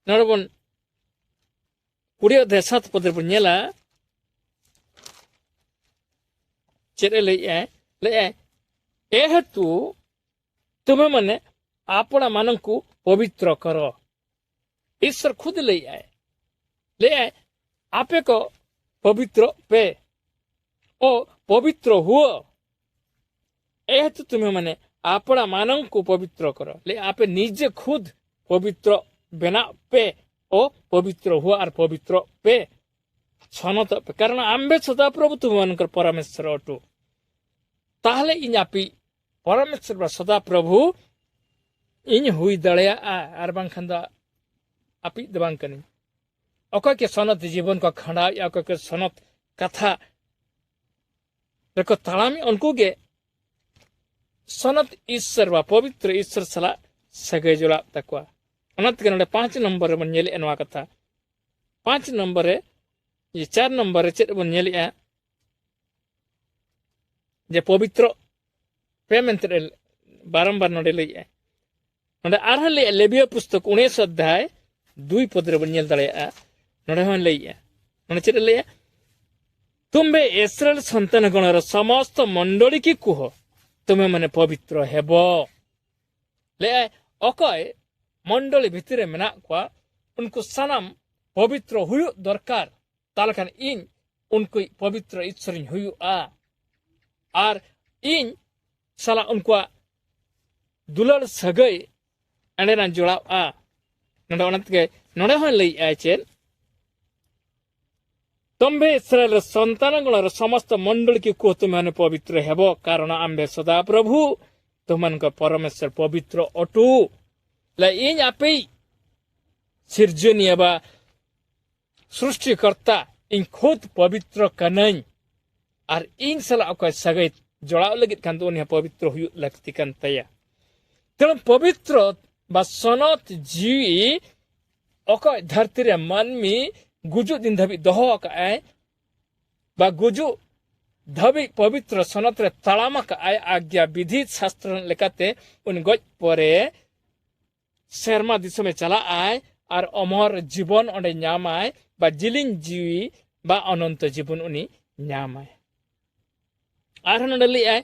नरबन 20 अध्याय 7 पद बन नेला चेरे ले एहेतु तुम्हें मने आपना मानंकु पवित्र करो ईश्वर खुद ले आए आपे को पवित्र पे ओ पवित्र हुओ एहेतु तुम्हें मने आपना मानंकु पवित्र करो ले आपे निजे खुद पवित्र बना पे ओ पवित्र हुआ और पवित्र पे सनत पे कारण आम्बे सदा प्रभु तुमनकर परमेश्वर अटु ताहले इन आपी परमेश्वर बा सदा प्रभु इन हुई दड़या आर बांखान दा आपी दबांग कनी अकय के सनत जीवन को खंडा या अकय के सनत कथा रको तालामी उनको के सनत ईश्वर बा पवित्र ईश्वर सला सगे जोला तकवा अनत के नडे 5 नंबर बन नेले एनवा कथा 5 नंबर ये 4 नंबर चेत बन नेले जे पवित्र पेमेंट बारंबार नडे लई नडे आरह ले लेबिया पुस्तक 19 अध्याय 2 पद रे बन नेल दड़या नडे हन लई नडे चेत लई तुम्बे इस्राएल संतान गणर समस्त मंडली की कुह तुम्हें मने पवित्र हेबो ले अकय मंडली भितरे मेना को उनको सनम पवित्र हुयु दरकार तालखान इन उनको पवित्र ईश्वर हुयु आर इन सला उनको दुलड़ सगई एंडेना जोड़ा नोडे ओनतके नोडे हन लई आचेन तंबे इस्राएल संतान गणर समस्त मंडल की को तुम्हें पवित्र हेबो कारण आम्बे सदा प्रभु तुमन को परमेश्वर पवित्र अटु ले इन आपे सिरजनिया बा सृष्टिकर्ता इन खुद पवित्र कनाई और इन सला अको सगै जोड़ा लगित खान तो उन्हें पवित्र हुई लगती कान तया तेणु पवित्र बा सनत जीवी अको धरती रे मानमी गुजु दिन धबी दोहो आए बा गुजु धबी पवित्र सनत रे तड़ाम आए आज्ञा विधि शास्त्र लेकाते उन गज परे शर्मा दिशो में चला आए और अमर जीवन ओंडे नाम आए बा जिलिंग जीवी बा अनंत जीवन उनी नाम आए और नोंडे लई आए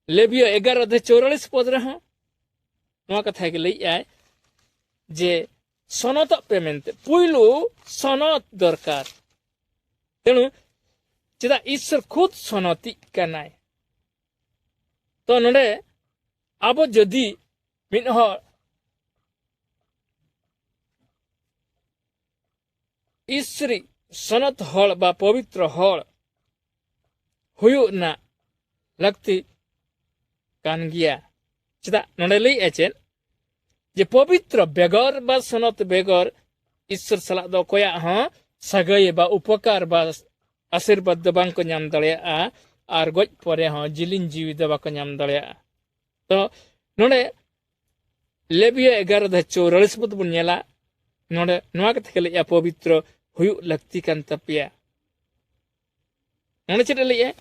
लेबियो 11:44 पद रे हूं नोआ कथा के लई आए जे सनत पे मेनते पुइलु सनत दरकार तेणु चेदा ईश्वर खुद सनती कनाय तो नोंडे आबो जदि मिन हो ईश्वरी सनत हल बा पवित्र हल हुयु ना लगती कान गिया चेदा नोंडे लई एचेन जे पवित्र बेगर बा सनत बेगर ईश्वर सला दो कोया हां सगय बा उपकार बा आशीर्वाद दो बांग को नाम दड़िया और गज परे हां जिलिन जीवी दो बाको नाम दड़िया तो नोंडे लेबियो 11:44 पद बुन नेला नोंडे नोआ कथा के लई पवित्र हुयु लगती कान तपिया नोंडे चेदा लई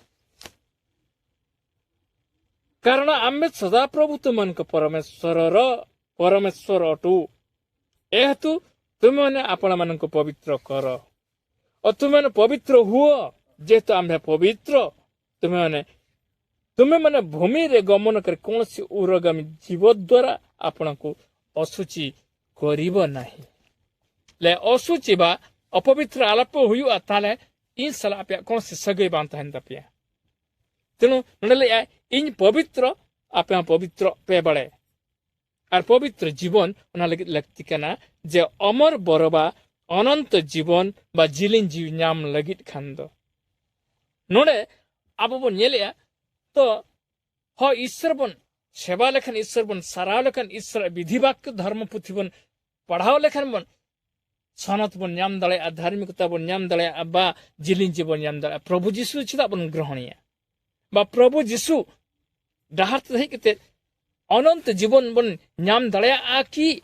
कारण आमे सदा प्रभु तुमन को परमेश्वर अटू एहेतु तुम मैंने आपण मान को पवित्र कर और तुम मैंने पवित्र हुओ जेहेतु आम्भे पवित्र तुम्हें मैंने भूमि रे गमन कर कौन सी उरगामी जीव द्वारा आपण को असुचि करिब नाही ले असुचि बा अपवित्र आलाप हुयु ताले इन सला पे कौन से सगै बांता हन तपिया तेणु नले इन पवित्र आपे पवित्र पे बड़े और पवित्र जीवन लगती कना जे अमर बरबा अनंत जीवन बा जिलिन जीव नाम लगित खान दो नोडे आबो बन नेलिया तो हो ईश्वर बन सेवा लेखन ईश्वर बन साराव लेखन ईश्वर विधि वाक्य धर्म पुथि बन पढ़ाव लेखन बन सनत बन नाम दले धार्मिकता बन नाम दले बा जिलिन जीवन नाम दले प्रभु जीशु चिदा बन ग्रहणीय बा प्रभु जीशु डाहर तही कते अनंत जीवन बन नाम दड़िया कि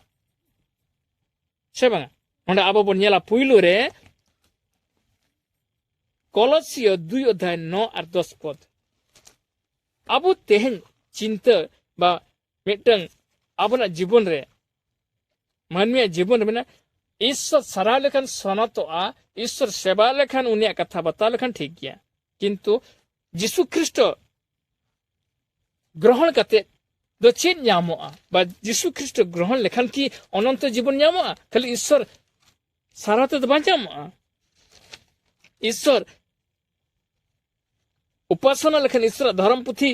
से बांगा ओंडे आबो बन नेला पुइलु रे कलसियो 2:9 और 10 पद आबो तेहन चिंता बा मिटंग आबोना जीवन रे मानवीय जीवन में ईश्वर सरा लेखन सनतोआ ईश्वर सेवा लेखन उनिया कथा बता लेखन ठीक गया किंतु जीसु ख्रिस्ट ग्रहण करते दो चेन नामोआ बा जीसु ख्रिस्ट ग्रहण लेखन की अनंत जीवन नामोआ खाली ईश्वर साराते तो बांचामोआ ईश्वर उपासना लेखन ईश्वर धर्म पुथि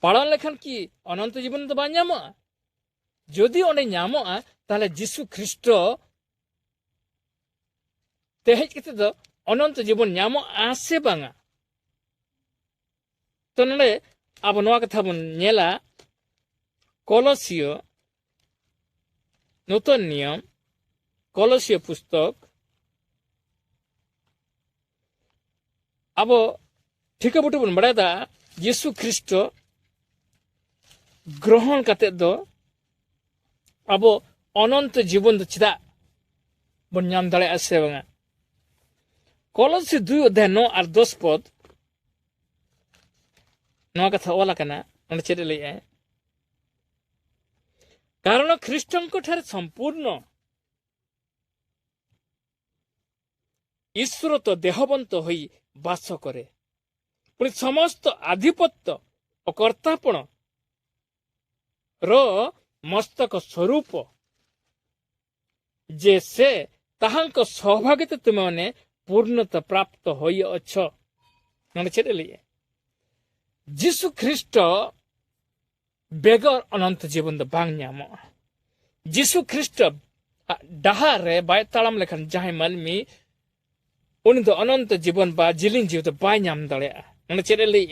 पालन लेखन की अनंत जीवन तो बांचामोआ जदि ओने नामोआ ताले जीसु ख्रिस्ट तेहेज केते दो अनंत जीवन नामो आसे बांगा तो नले अब नवा कथा बन नेला कलसियो नूतन नियम कलसियो पुस्तक अब ठीक बुटे बन बड़ा यीशु ख्रिस्ट ग्रहण करते दो अब अनंत जीवन दो चिदा बन नाम दड़े आसे बांगा कलसियो 2:9 और 10 पद नवा कथा ओला कना नोंडे चेद लई कारण ख्रिस्टन को ठारे संपूर्ण ईश्वर तो देहबंत होई बास करे पुणी समस्त आधिपत्य और कर्तापण रो मस्तक स्वरूप जे से ताहांक सहभागिता तुम मैंने पूर्णता प्राप्त होई अछ नोंडे चेद लई जीसु ख्रिस्ट बेगर अनंत जीवन दो बांग नामो जीसु ख्रिस्ट डाहार रे बाय तालम लेखन जहां मानमी उन दो अनंत जीवन बा जिलिन जीव दो बाय नाम दड़े नोंडे चेद लई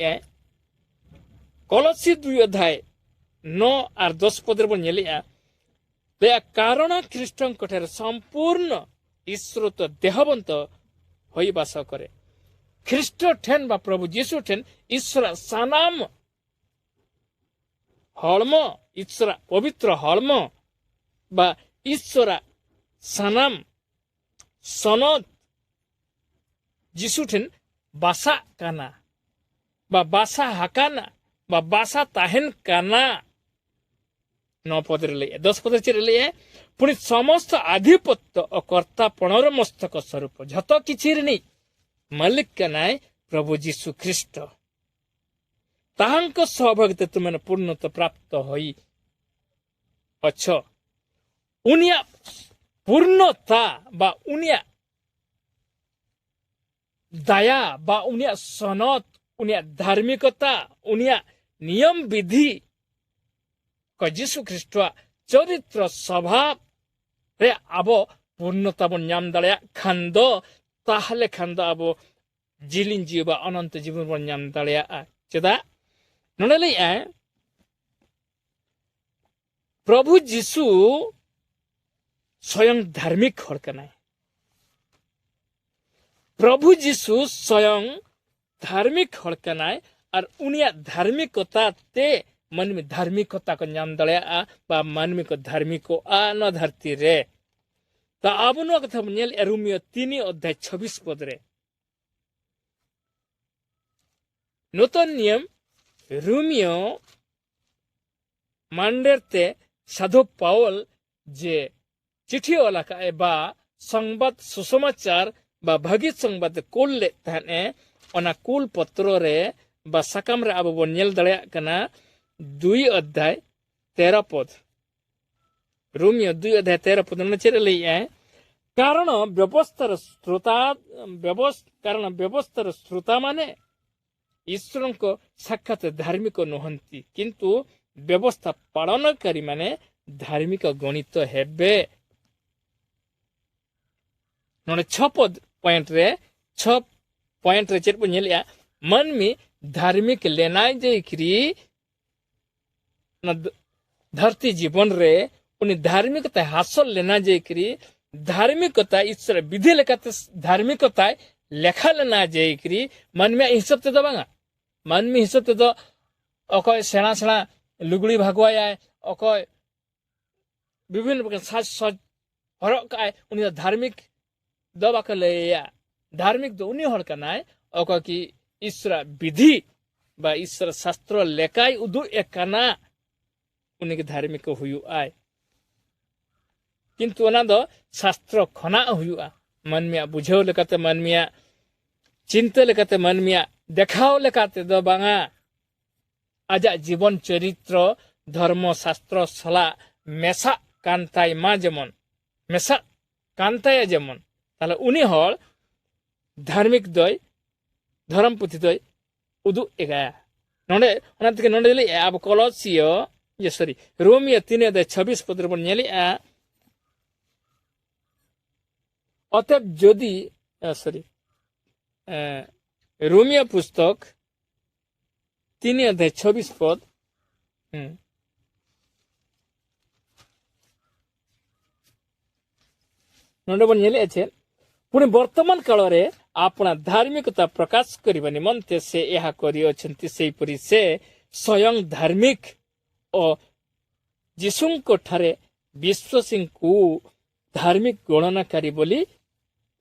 कलसी 2:9 और 10 पद रे बन नेलिया बे कारण ख्रिस्टन कोठर संपूर्ण ईश्वर तो देहबंत होई बास करे ख्रीष्ट ठेन बा प्रभु जीशु ठेन ईश्वर सानाम हलम ईश्वर पवित्र हलम बा ईश्वर सानाम सनद जीशु ठेन बासा काना बा बासा हाकाना बा बासा ताहेन काना 9 पदरे ले 10 पदरे चेरे ले पुणी समस्त आधिपत्य और कर्तापणर मस्तक स्वरूप झत किछि नहीं मालिक का नाय प्रभु जीशु ख्रीष्ट ताहांक सहभागिता तुमने पूर्णता प्राप्त होई अच्छ उनिया पूर्णता बा उनिया दया बा उनिया सनत उनिया धार्मिकता उनिया नियम विधि का जीशु ख्रीष्ट चरित्र स्वभाव रे आबो पूर्णता बन नाम दाड़िया खांद ताहले खांद आबो जिलिन जीव बा अनंत जीवन बन नाम दाड़िया चेदा नोंडे लैया प्रभु जीशु स्वयं धार्मिक हर कनाय प्रभु जीशु स्वयं धार्मिक हर कनाय और उनिया धार्मिकता ते मन में धार्मिकता को नाम दाड़िया बा मानवी को धार्मिक न धरती रे ता अब नो कथा नेल रोमियो 3 अध्याय 26 पद रे नूतन नियम रोमियो मांडेरते साधु पाउल जे चिठी वाला का बा संवाद सुसमाचार बा भागी संवाद कुल ले तहने ओना कुल पत्र रे बा साकाम रे अब बन नेल दाड़िया कना 2 अध्याय 13 पद रोमियो 2 अध्याय 13 पद ने चेरे लई कारण व्यवस्थार श्रोता माने ईश्वर को साक्षात धार्मिक नुहंती किंतु व्यवस्था पालनकारी माने धार्मिक गणित हेबे नोने 6 पॉइंट रे चेर पर नेलिया मन में धार्मिक लेना जेकरी धरती जीवन रे उन धार्मिकता हासिल लेना जेकरी धार्मिकता ईश्वर विधि लेकाते धार्मिकता लेखा लेना जेकरी मन में हिसाब ते दबांगा मन में हिसाब ते दो अकय सेना सेना लुगड़ी भागवाया अकय विभिन्न प्रकार साज साज हरक काय उन धार्मिक दबा के लेया धार्मिक दो उनी हर कनाय अकय की ईश्वर विधि बा ईश्वर शास्त्र लेकाय उदु एकना उनके धार्मिक हुयु आय किंतु ओना दो शास्त्र खना हुयुआ मन में बुझाव लेकाते मन में चिंता लेकाते मन में देखाव लेकाते दो बांगा आजा जीवन चरित्र धर्म शास्त्र सला मेसा कांताय मा जेमन मेसा कांताय जेमन ताले उनी हल धार्मिक दय धर्म पुथि दय उदु एगाया नोंडे ओना तके नोंडे ले अब कोलोसियो ये सॉरी रोमियो 3 अध्याय 26 पद रे नेली अतएव जदि सॉरी रोमियो पुस्तक 3 अध्याय 26 पद नोंडे बन नेले अछि पुणी वर्तमान काल रे अपना धार्मिकता प्रकाश करबा निमंते से यहा करि अछंती सेहि परि से स्वयं धार्मिक और जीशु को ठारे विश्वासी को धार्मिक गणनाकारी बोली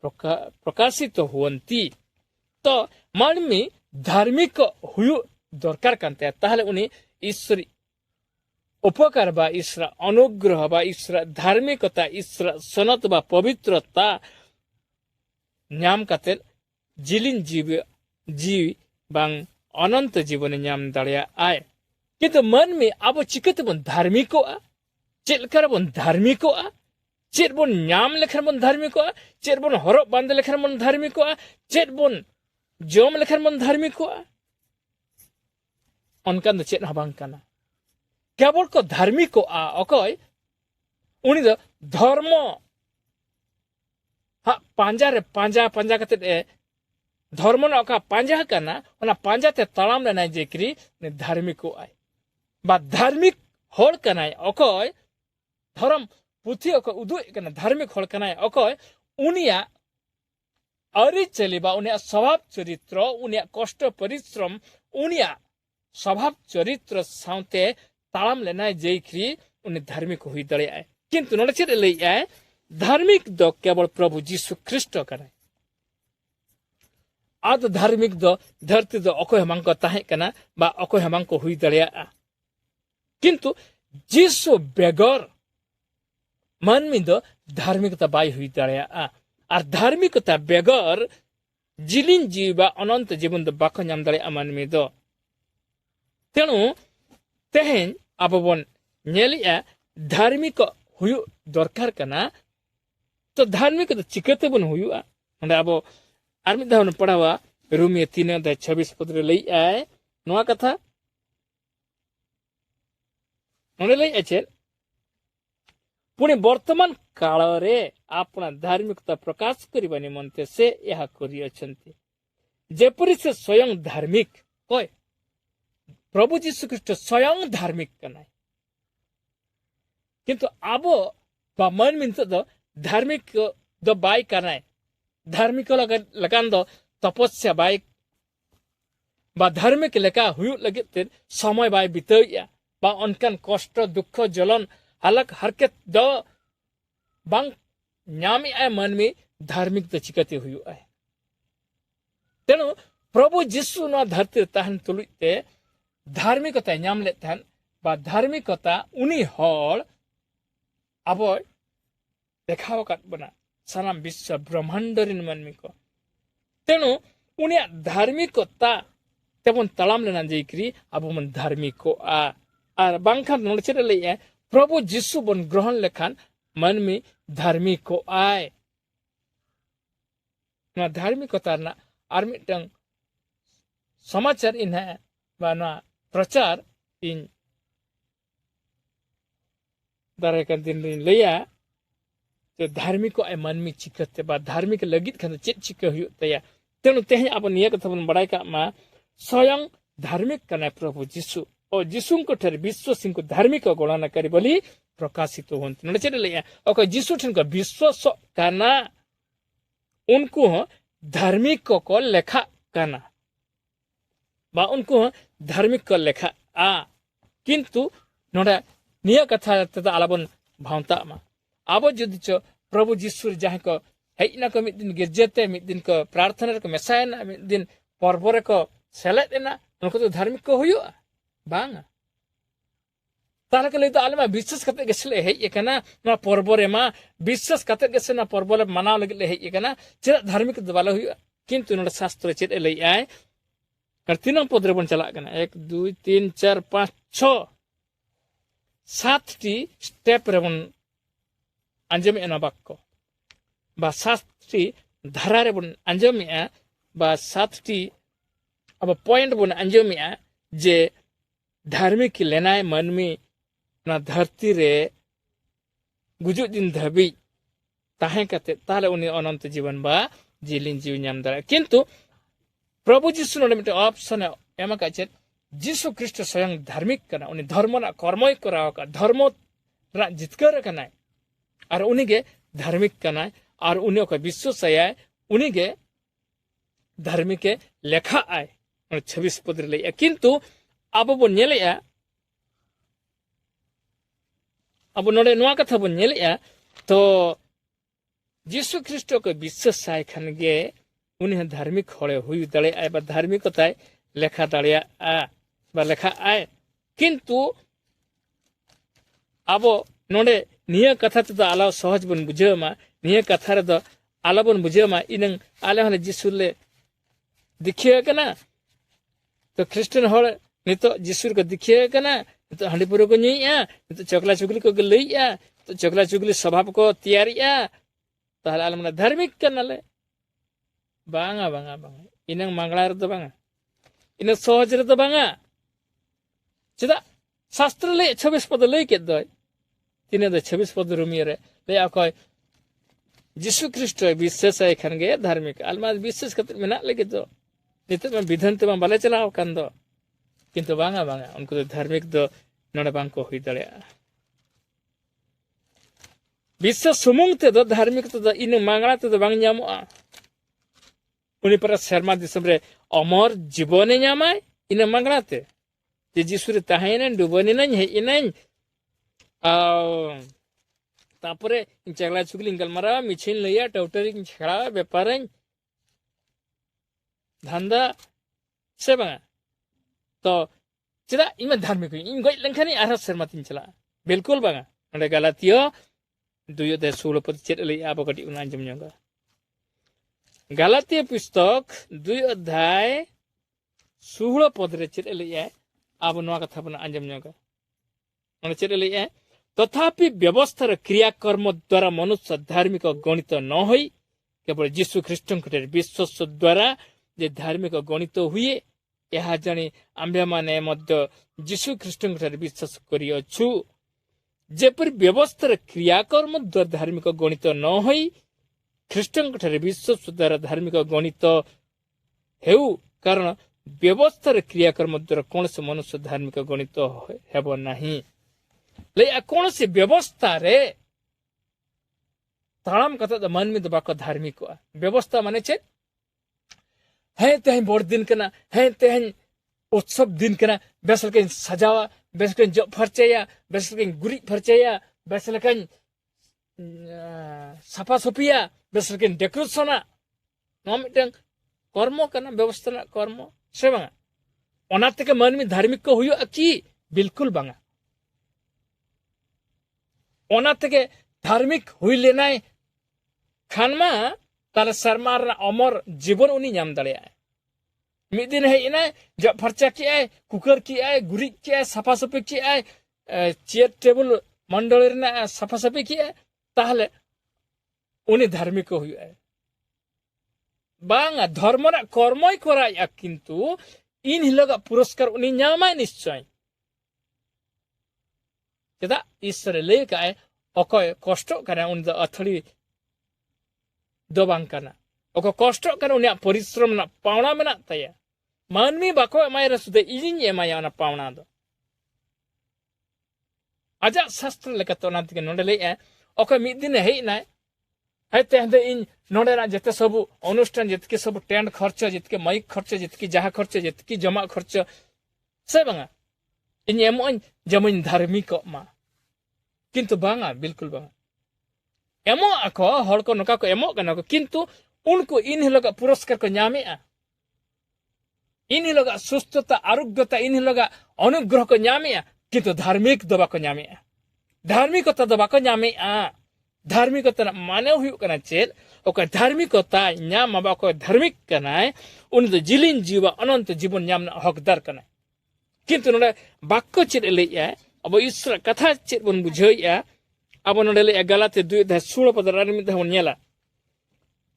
प्रकाशित हुवंती तो मानवी धार्मिक हुयु दरकार कांते ताहले उनी ईश्वरी उपकार बा ईश्वर अनुग्रह बा ईश्वर धार्मिकता ईश्वर सनत बा पवित्रता नाम काते जिलिन जीव बांग अनंत जीवन नाम दाड़िया आय किंतु मन में अब चिकत बन धार्मिको चेलकर बन धार्मिको चेर बन नाम लेखन बन धार्मिको चेर बन हरब बांध लेखन बन धार्मिको चेर बन जम लेखन बन धार्मिको अनकान चेत हबांग काना केवल को धार्मिको अकय उनी दो धर्म हा पांजा रे पांजा पांजा कते धर्म न अका पांजा काना ओना पांजा ते तलाम लेना जेकरी ने धार्मिको आय बा धार्मिक हल कनाय अकय धर्म पुथी अकय उदु कना धार्मिक हल कनाय अकय उनिया अरिचली बा उनिया स्वभाव चरित्र उनिया कष्ट परिश्रम उनिया स्वभाव चरित्र साउते तालाम लेना जेख्री उन्हें धार्मिक हुई दड़े आए किंतु नोड़े चेद ले आए धार्मिक दो केवल प्रभु जीसु ख्रिस्ट करे आद धार्मिक दो धरती दो अकोय हमको ताहे कना बा अकोय हमको हुई दड़े आ किंतु जीसु बेगर मानवी दो धार्मिकता बाई हुई दड़े आ और धार्मिकता बेगर जिलिन जीवा अनंत जीवन दो बाको नाम दड़े आ मानवी दो तेणु तेहेन आबो बन नेलिया धार्मिक हुयु दरकार कना तो धार्मिक तो चिकते बन हुयुआ अंदे आबो आर मिद धावन पढ़ावा रोमियो 3:26 पद रे लई आए नोआ कथा नोने लई आछे पुणे वर्तमान काल रे आपना धार्मिकता प्रकाश करिबा निमंते से यहा करि अछंती जेपरि से स्वयं धार्मिक होय प्रभु जीशु ख्रिस्ट स्वयं धार्मिक कनाय किंतु आबो बा मन मिनत दो धार्मिक दो बाय कनाय धार्मिक लगान दो तपस्या बाय बा धार्मिक लेका हुयु लगिते समय बाय बितया बा अनकान कष्ट दुख जलन हलक हरकत दो बांग न्यामी आय मन में धार्मिक दो चिकते हुयु आय तेनु प्रभु जीशु न धरती तहन तुलुते धार्मिकता नाम लेतान बा धार्मिकता उनी हर अब देखाव काट बना सानाम विश्व ब्रह्मांड रिन मानमी को तेनु उनिया धार्मिकता तेबन तलाम लेना जेक्री अब मन धार्मिको आ आर बांखान नोचेरे लइए प्रभु जीशु बन ग्रहण लेखान मानमी धार्मिको आय ना धार्मिकता ना आर मिटंग समाचार इन है बाना प्रचार इन दारेकन दिन लिया जो धार्मिक आय मानमी चिकते बा धार्मिक लगित खान चेत चिका हुयु तया तेनु तेहे अपन निया कथा बन बड़ाई का मा स्वयं धार्मिक कना प्रभु जीशु और जीशु को ठर विश्वास को धार्मिक गणना करी बोली प्रकाशित होंत नले चले लिया ओके जीशु ठन को विश्वास कना उनको धार्मिक को लेखा कना बा उनको धार्मिक को लेखा आ किंतु नोडा निया कथा तदा आलाबन भावता मा आबो जदि चो प्रभु जीशु जहां को हेना को मिद दिन गिरजेते मिद दिन को प्रार्थना को मेसायना मिद दिन पर्वरे को सेलेदेना उनको तो धार्मिक को हुयो बांगा ताला के तो आलमा विश्वास कते गेसले हे एकना ना पर्वरे मा विश्वास कते गेसना पर्वले मनाव लगे हे एकना जे धार्मिक दबाला हुयो किंतु नोड शास्त्र चेत लई आय कर तीन पद रे बन चला कना 1 2 3 4 5 6 7 टी स्टेप रे बन अंजम एना बाक्को बा 7 टी धारा रे बन अंजम ए बा 7 टी अब पॉइंट बन अंजम ए जे धार्मिक लेनाय मनमी ना धरती रे गुजु दिन धबी ताहे कते ताले उनी अनंत जीवन बा जिलिन जीव नाम दरा किंतु प्रभु जीशु ने मिटे ऑप्शन एमा का चेत जीशु ख्रिस्ट स्वयं धार्मिक कना उनी धर्म ना कर्मय कराव का धर्म रा जितकर कना और उनी के धार्मिक कना और उनी को विश्वास आय उनी के धार्मिक के लेखा आय 26 पद ले किंतु अब बन नेलेया अब नोडे नोआ कथा बन नेलेया तो जीशु ख्रिस्ट को विश्वास आय खन गे उन्हें धार्मिक होड़े हुई दड़े आय बा धार्मिकता लेखा दड़े आ बा लेखा आय किंतु अब नोडे निया कथा तो आला सहज बन बुझेमा निया कथा रे दो आला बन बुझेमा इनंग आले हले जीशु ले दिखिए कना तो क्रिश्चियन होड़ नितो जीशु को दिखिए कना तो हंडीपुर को नीया तो चकला चुगली को लईया तो चकला चुगली स्वभाव को तैयारिया ताहले आले मन धार्मिक कनाले बांगा बांगा बांगा इनंग मंगला रे तो बांगा इन सहज रे तो बांगा चदा शास्त्र ले 26 पद लई के दय तिने द 26 पद रोमियो रे ले आकोय जीशु ख्रिस्ट विश्वास आय खन गे धार्मिक आलमा विश्वास कत मेना लगे तो नित में विधान ते बाले चलाव कान दो किंतु बांगा बांगा उनको तो धार्मिक दो नोडे बांग को हुई दड़े विश्वास सुमुंग ते दो धार्मिक ते दो इन मांगना ते दो बांग ᱧᱟᱢᱚᱜᱼᱟ उनी पर शर्मा दिसम रे अमर जीवने ᱧᱟᱢᱟᱭ इन मांगना ते जे जिसु रे ताहेन डुबनी नኝ हेइनኝ तापरे चगला चुगली गलमारा मिछिन लैया टौटरी छेड़ा व्यापारኝ धंधा से बांगा तो चेदा इन धार्मिक इन गय लंखानी आरा शर्मा तीन चला बिल्कुल बांगा अंडे गलातियो 2:16 चेद लैया अब कटी उन आंजम ñoga गलातिया पुस्तक 2:16 रे चेद लैया अब नवा कथा बन आंजम ñoga अंडे चेद लैया तथापि व्यवस्थार क्रियाकर्म द्वारा मनुष्य धार्मिक गणित न होई केवल जीशु ख्रीष्टଙ୍କ विश्वास द्वारा जे धार्मिक गणित हुए यह जानी आंबे माने मध्य जीशु ख्रीष्टଙ୍କ विश्वास करियछु जेपर व्यवस्थार क्रियाकर्म द्वारा धार्मिक गणित न होई ख्रीष्टଙ୍କ विश्वास द्वारा धार्मिक गणित हेउ कारण व्यवस्थार क्रियाकर्म द्वारा कौन से मनुष्य धार्मिक गणित हेब नहीं ले कौन से व्यवस्था रे ताड़ाम कथा द मन में दबाको धार्मिक व्यवस्था माने छे है तेहन बोर दिन कना है तेहन उत्सव दिन कना बेसल के सजावा बेसल के जो फरचया बेसल के गुरी फरचया बेसल के सफा सफिया बेसल के डेकोरेशना नो मिटन कर्म कना व्यवस्था कर्म से बांगा ओना तके मन में धार्मिक को हुयो की बिल्कुल बांगा ओना तके धार्मिक हुई लेना खानमा ताले सरमार अमर जीवन उनी नाम दड़े मिद दिन है इना जब फरचा की आए कुकर की आए गुरी की आए सफा सफी की आए चेयर टेबल मंडल सफा सफी की आए ताहले उनी धार्मिक हुई है बांगा धर्म कर्मय करा किंतु इन हिलोगा पुरस्कार उनी नामा निश्चय चेदा ईश्वर ले काए अकय कष्ट कना उन द अथड़ी दो बांग कना ओको कष्ट कना उनिया परिश्रम ना पावना मेना तया मानमी बाको एमाय रसुदे इजिन एमाया ना पावना दो आजा शास्त्र लेका तो ना तिके नोडे ले ओको मिद दिन हेइ ना है तेहदे इन नोडे ना जते सब अनुष्ठान जतके सब टेंट खर्च जतके माइक खर्च जतके जहा खर्च जतके जमा खर्च से बांगा इन एमोन जमन धार्मिक मा किंतु बांगा बिल्कुल बांगा एमो आको हर को नका को एमो कना को किंतु उनको इन हिलोगा पुरस्कार को ᱧᱟᱢᱮᱜᱼᱟ इन हिलोगा सुस्थता आरोग्यता इन हिलोगा अनुग्रह को ᱧᱟᱢᱮᱜᱼᱟ किंतु धार्मिक दो बाको ᱧामेआ धार्मिकता दो बाको ᱧामेआ धार्मिकता माने हुयु कना चेद ओका धार्मिकता ᱧाम बाको धार्मिक कनाय उन दो जिलिन जीवा अनंत जीवन ᱧाम हकदार कनाय किंतु नोडे बाक्को चेद लेया अब ईश्वर कथा चेद बन बुझाइया अब नोडे ले गलाते 2:16 में धन नेला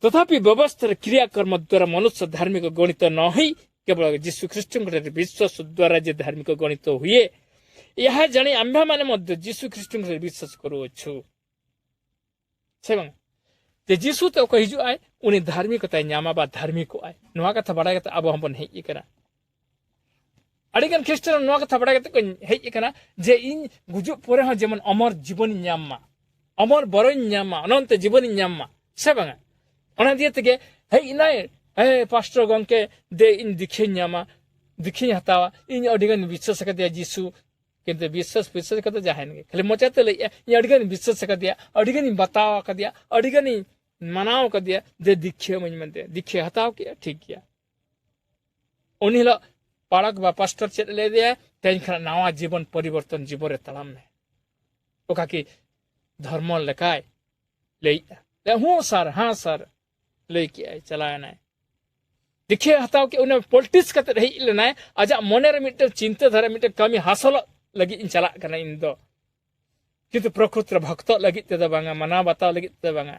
तथापि व्यवस्थार क्रियाकर्म द्वारा मनुष्य धार्मिक गणित न होई केवल जीशु ख्रीष्टଙ୍କ विश्वास द्वारा जे धार्मिक गणित हुए यह जानी आंबा माने मध्य जीशु ख्रीष्टଙ୍କ विश्वास करूछु सेबं ते जीशु तो कहिजु आय उनी धार्मिकता ᱧामा बा धार्मिक आय नवा कथा बड़ा कथा अब हम हेइ इकरा अडिगन ख्रिस्टान नवा कथा बड़ा कथा हेइ इकरा जे इन गुजु पोरे ह जेमन अमर जीवन ᱧामा अमर बरन ᱧामा अनंत जीवन ᱧामा सेबं ओना दिए तके हेइ इनाय हे पास्टर गंके दे इन दिखे ᱧामा दिखे हतावा इन अडिगन विश्वास कदे जीशु किंतु विश्वास कदे जाहेन के खाली मोचाते ले इन अडिगन विश्वास कदे अडिगन बतावा कदे अडिगन मनाव कदे दे दिखे मन मनते दिखे हताव के ठीक किया उनिला पाड़क बा पास्टर चेद ले दे तेन खना नवा जीवन परिवर्तन जीवन रे तलाम में ओका की धर्म लेकाय ले हूं सर हां सर ले के चलाय ना दिखे हताव के उन्हें पॉलिटिक्स कते रही लेना आजा मने रे मिटे चिंता धारा मिटे कमी हासिल लगी इन चला कना इन दो किंतु प्रकृति भक्त लगी ते बांगा मना बताव लगी ते बांगा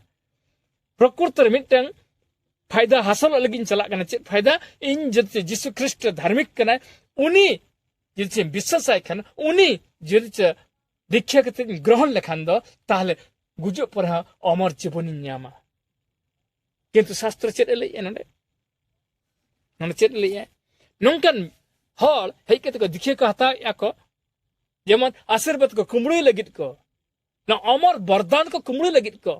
प्रकृति मिटे फायदा हासिल लगी इन चला कना चे फायदा इन जते जीसु ख्रिस्ट धार्मिक कना उनी जते विश्वास आय खन उनी जते दीक्षा कते ग्रहण लेखान दो ताहले गुजो पर अमर जीवन ᱧामा किंतु शास्त्र चेद ले नडे नन चेद ले नंकन हर हेइ कते को दिखे को हता याको जेमन आशीर्वाद को कुमड़ी लगित को ना अमर वरदान को कुमड़ू लगित को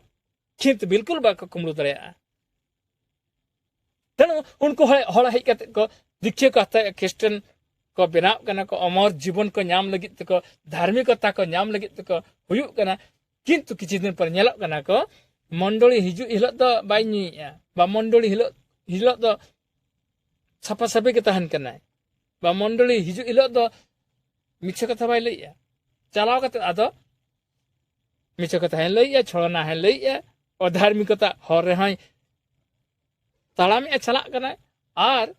किंतु बिल्कुल बाको कुमड़ू दड़िया तेणु उनको हड़ हज कते को दीक्षा को हत्या क्रिश्चियन को बनाव कना को अमर जीवन को नाम लगित तको धार्मिकता को नाम लगित तको हुयुग कना किंतु किछि दिन पर नेलक कना को मंडली हिजु हिलो दो बाय नुइया बा मंडली हिलो दो साफा साफी के तहन कना बा मंडली हिजु हिलो दो मिछ कथा बाय लइया चलाव कते आदो मिछ कथा है लइया छलना है लइया और धार्मिकता हर रे हय तालामे चला कना आर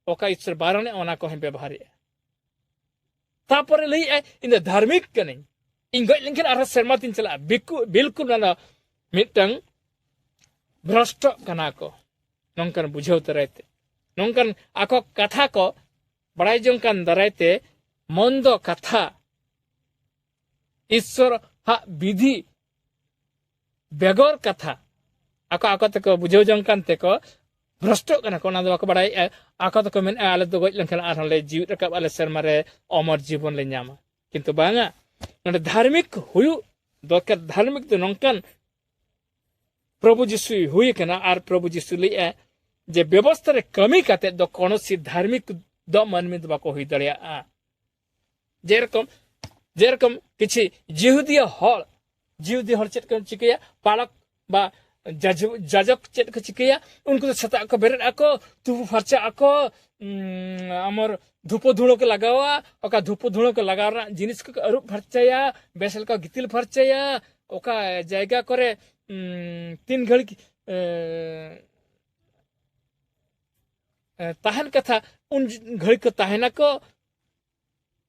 ओका ईश्वर बारणे ओना को हम व्यवहार तापर लइया इन धार्मिक कने इन गय लेकिन आर शर्मा तीन चला बिल्कुल ना मिटंग भ्रष्ट कना को नंकन बुझाव तराइते नंकन आको कथा को बड़ाई जंकन दराइते मंदो कथा ईश्वर हा विधि बेगर कथा आको आको तको बुझाव जंकन तेको भ्रष्ट कना को ना दो को बड़ाई आको तको मेन आले दो गय लेकिन आर ले जीवित रकब आले शर्मा रे अमर जीवन ले न्यामा किंतु बांगा नडे धार्मिक हुयु दोकर धार्मिक तो नंकन प्रभु जीशु हुई कना आर प्रभु जीशु लिया जे व्यवस्था रे कमी काते दो कोनोसी धार्मिक दो मनमित बाको हुई दड़िया जेरकम किछि जिहुदी हल चेत कन चिकया पालक बा जाजक चेत को चिकया उनको छता को बेरे आको तुपु फरचा आको अमर धूप धुणो को लगावा ओका धूप धुणो को लगावना जिनिस को अरु फरचाया बेसल को गितिल फरचाया ओका जायगा करे 3 घड़ी तहन कथा उन घड़ी को तहना को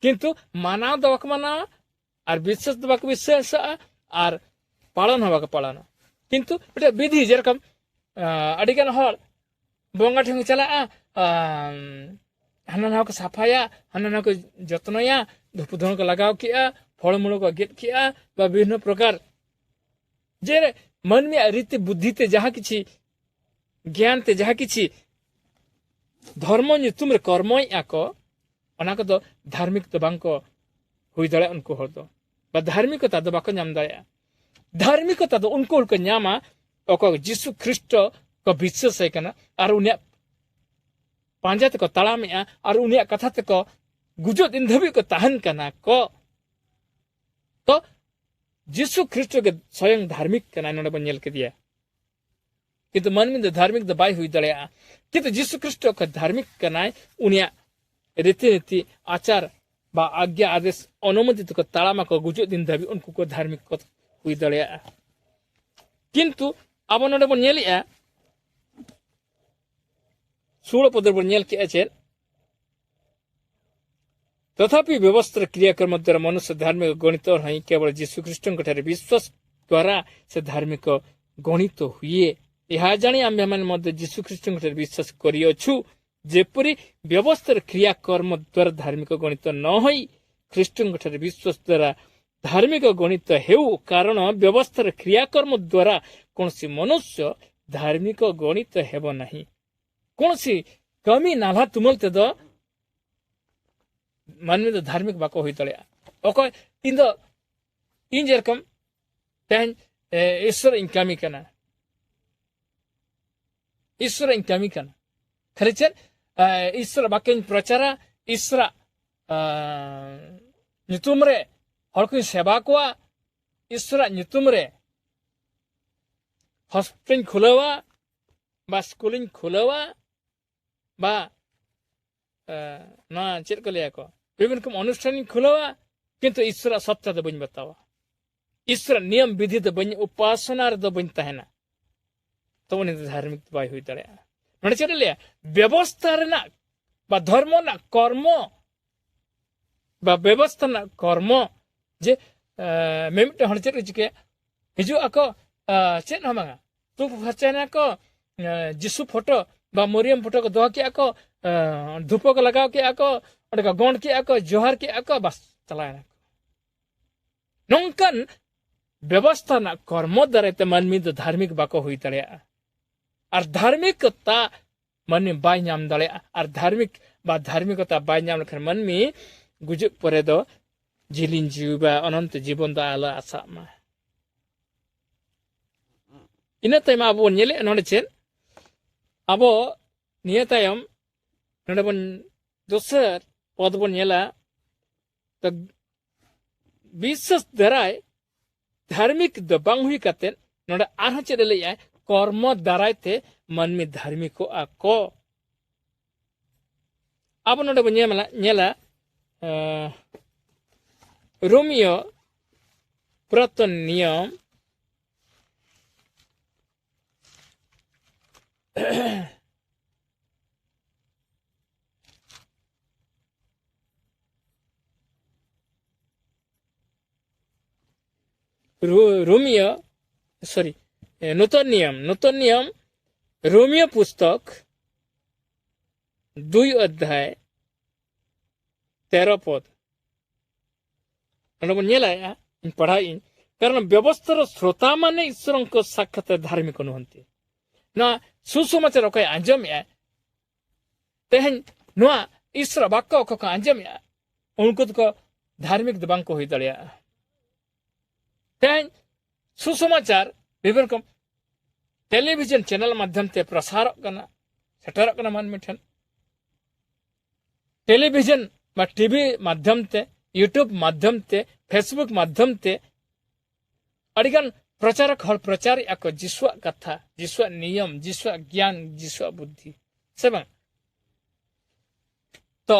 किंतु माना दबाक माना और विश्वास दबाक विश्वास और पालन हवा को पालन किंतु बेटा विधि जेरकम अडिगन हल बोंगा ठेंग चला हनना को सफाया हनना को जतनया धूप धुण को लगाव किया फलमूल को गेट किया बा विभिन्न प्रकार जे मन में रीति बुद्धि ते जहाँ किछि ज्ञान ते जहाँ किछि धर्म तुम रे कर्म आको ओना को दो धार्मिक तो बांको हुई दड़े उनको हर दो बा धार्मिकता दो बाको नाम दड़े धार्मिकता दो उनको को नामा ओको जीसु ख्रिस्ट को विश्वास है कना और उन्हें पांजा ते को तालामे और उन्हें कथा ते को गुजो दिन धबी को तहन कना को तो जीसु ख्रिस्ट के स्वयं धार्मिक कना नोडे बनेल के दिया किंतु मन में धार्मिक दबाई हुई दड़े किंतु जीसु ख्रिस्ट को धार्मिक कना उन्हें रीति नीति आचार बा आज्ञा आदेश अनुमति को तालामा को गुजो दिन धबी उनको को धार्मिक को हुई दड़े किंतु अब नोडे बनेलिया 16 पद बनेल के चेत तथापि व्यवस्था क्रियाकर्म द्वारा मनुष्य धार्मिक गणित हई केवल जीशु ख्रीष्ट विश्वास द्वारा से धार्मिक गणित हुए यह जानी आम मध्य जीशु ख्रीष्ट विश्वास करियछु जेपरी व्यवस्था क्रियाकर्म द्वारा धार्मिक गणित न हई ख्रीष्ट विश्वास द्वारा धार्मिक गणित हेउ कारण व्यवस्था क्रियाकर्म द्वारा कौन मनुष्य धार्मिक गणित हेब नहीं कौन कमी नाला तुमलते दो मन में तो धार्मिक बाको हुई तड़े ओको इन जेरकम तेन ईश्वर इन कमी कना ईश्वर इन कमी कना खाली चेन ईश्वर बाके प्रचारा ईश्वर नितुम रे हर को सेवा को ईश्वर नितुम रे हॉस्पिटल खुलवा बा स्कूलिंग खुलवा बा ना चेक को लिया को विभिन्न कम अनुष्ठान खुलवा किंतु ईश्वर सत्य तो बन बतावा ईश्वर नियम विधि तो बन उपासना तो बन तहना तो उन्हें धार्मिक बाई हुई तड़े नोड़े चेक लिया व्यवस्था रेना बा धर्म ना कर्म बा व्यवस्था ना कर्म जे मेमिट हण चेक चिके हिजु आको चेक हमागा तू फचना को जीसु फोटो बा मरियम फोटो को दोहा के को धूप को लगाव के को गण के को जोहार के को बस चलाना नौकन व्यवस्था ना कर्म द्वारा मन में तो धार्मिक बाको हुई दड़े और धार्मिकता मन में बाय नाम दड़े और धार्मिक बा धार्मिकता बाय नाम लखन मन में गुजुक परे दो ᱡᱤᱞᱤᱧ ᱡᱤᱣᱤ ᱵᱟ ᱚᱱᱚᱱᱛᱚ ᱡᱤᱵᱚᱱ ᱫᱚ ᱟᱞᱚ ᱟᱥᱟᱜ ᱢᱟ ᱤᱱᱟᱹ ᱛᱟᱭᱚᱢ ᱟᱵᱚ ᱵᱚᱱ ᱧᱮᱞᱮᱫ ᱱᱚᱰᱮ ᱪᱮᱫ ᱟᱵᱚ ᱱᱤᱭᱟᱹ ᱛᱟᱭᱚᱢ ᱱᱚᱰᱮ ᱵᱚᱱ ᱫᱚᱥᱟᱨ ᱯᱚᱫ ᱵᱚᱱ ᱧᱮᱞᱟ ᱵᱤᱥᱥᱟᱥ ᱫᱟᱨᱟᱭ ধার্মিক ᱫᱚ ᱵᱟᱝ ᱦᱩᱭ ᱠᱟᱛᱮ ᱱᱚᱰᱮ ᱟᱨᱦᱚᱸ ᱪᱮᱫ ᱮ ᱞᱟᱹᱭᱟ ᱠᱚᱨᱢᱚ ᱫᱟᱨᱟᱭ ᱛᱮ ᱢᱟᱹᱱᱢᱤ ᱫᱷᱟর্মিকᱚᱜᱼᱟ ᱠᱚ ᱟᱵᱚ ᱱᱚᱰᱮ ᱵᱚᱱ ᱧᱮᱞᱟ ᱨᱳᱢᱤᱭᱳ পুরাতন নিয়ম রোমিও সরি নতুন নিয়ম রোমিও পুস্তক 2 অধ্যায় 13 পদ বন ñela ᱤᱧ ᱯᱟᱲᱦᱟᱣᱤᱧ কারণ ব্যবস্থার শ্রোতা মানে ঈশ্বরଙ୍କ সাক্ষাৎ ধার্মিক নুহନ୍ତି না সুসমাচার অকয় আঞ্জমেয়া তেহেন নোয়া ঈশ্বর বাক্য অকয় আঞ্জমেয়া উनको তো ধার্মিক দবাং কো হই দড়িয়া তেহেন সুসমাচার বিভিন্ন রকম টেলিভিजन चैनल माध्यम ते प्रसार करना सेटर करना मान मिठन टेलीविजन बा टीवी माध्यम ते यूट्यूब माध्यम ते फेसबुक माध्यम ते अडिगान प्रचारक हल प्रचार याको जिस्वा कथा जिस्वा नियम जिस्वा ज्ञान जिस्वा बुद्धि से बंग तो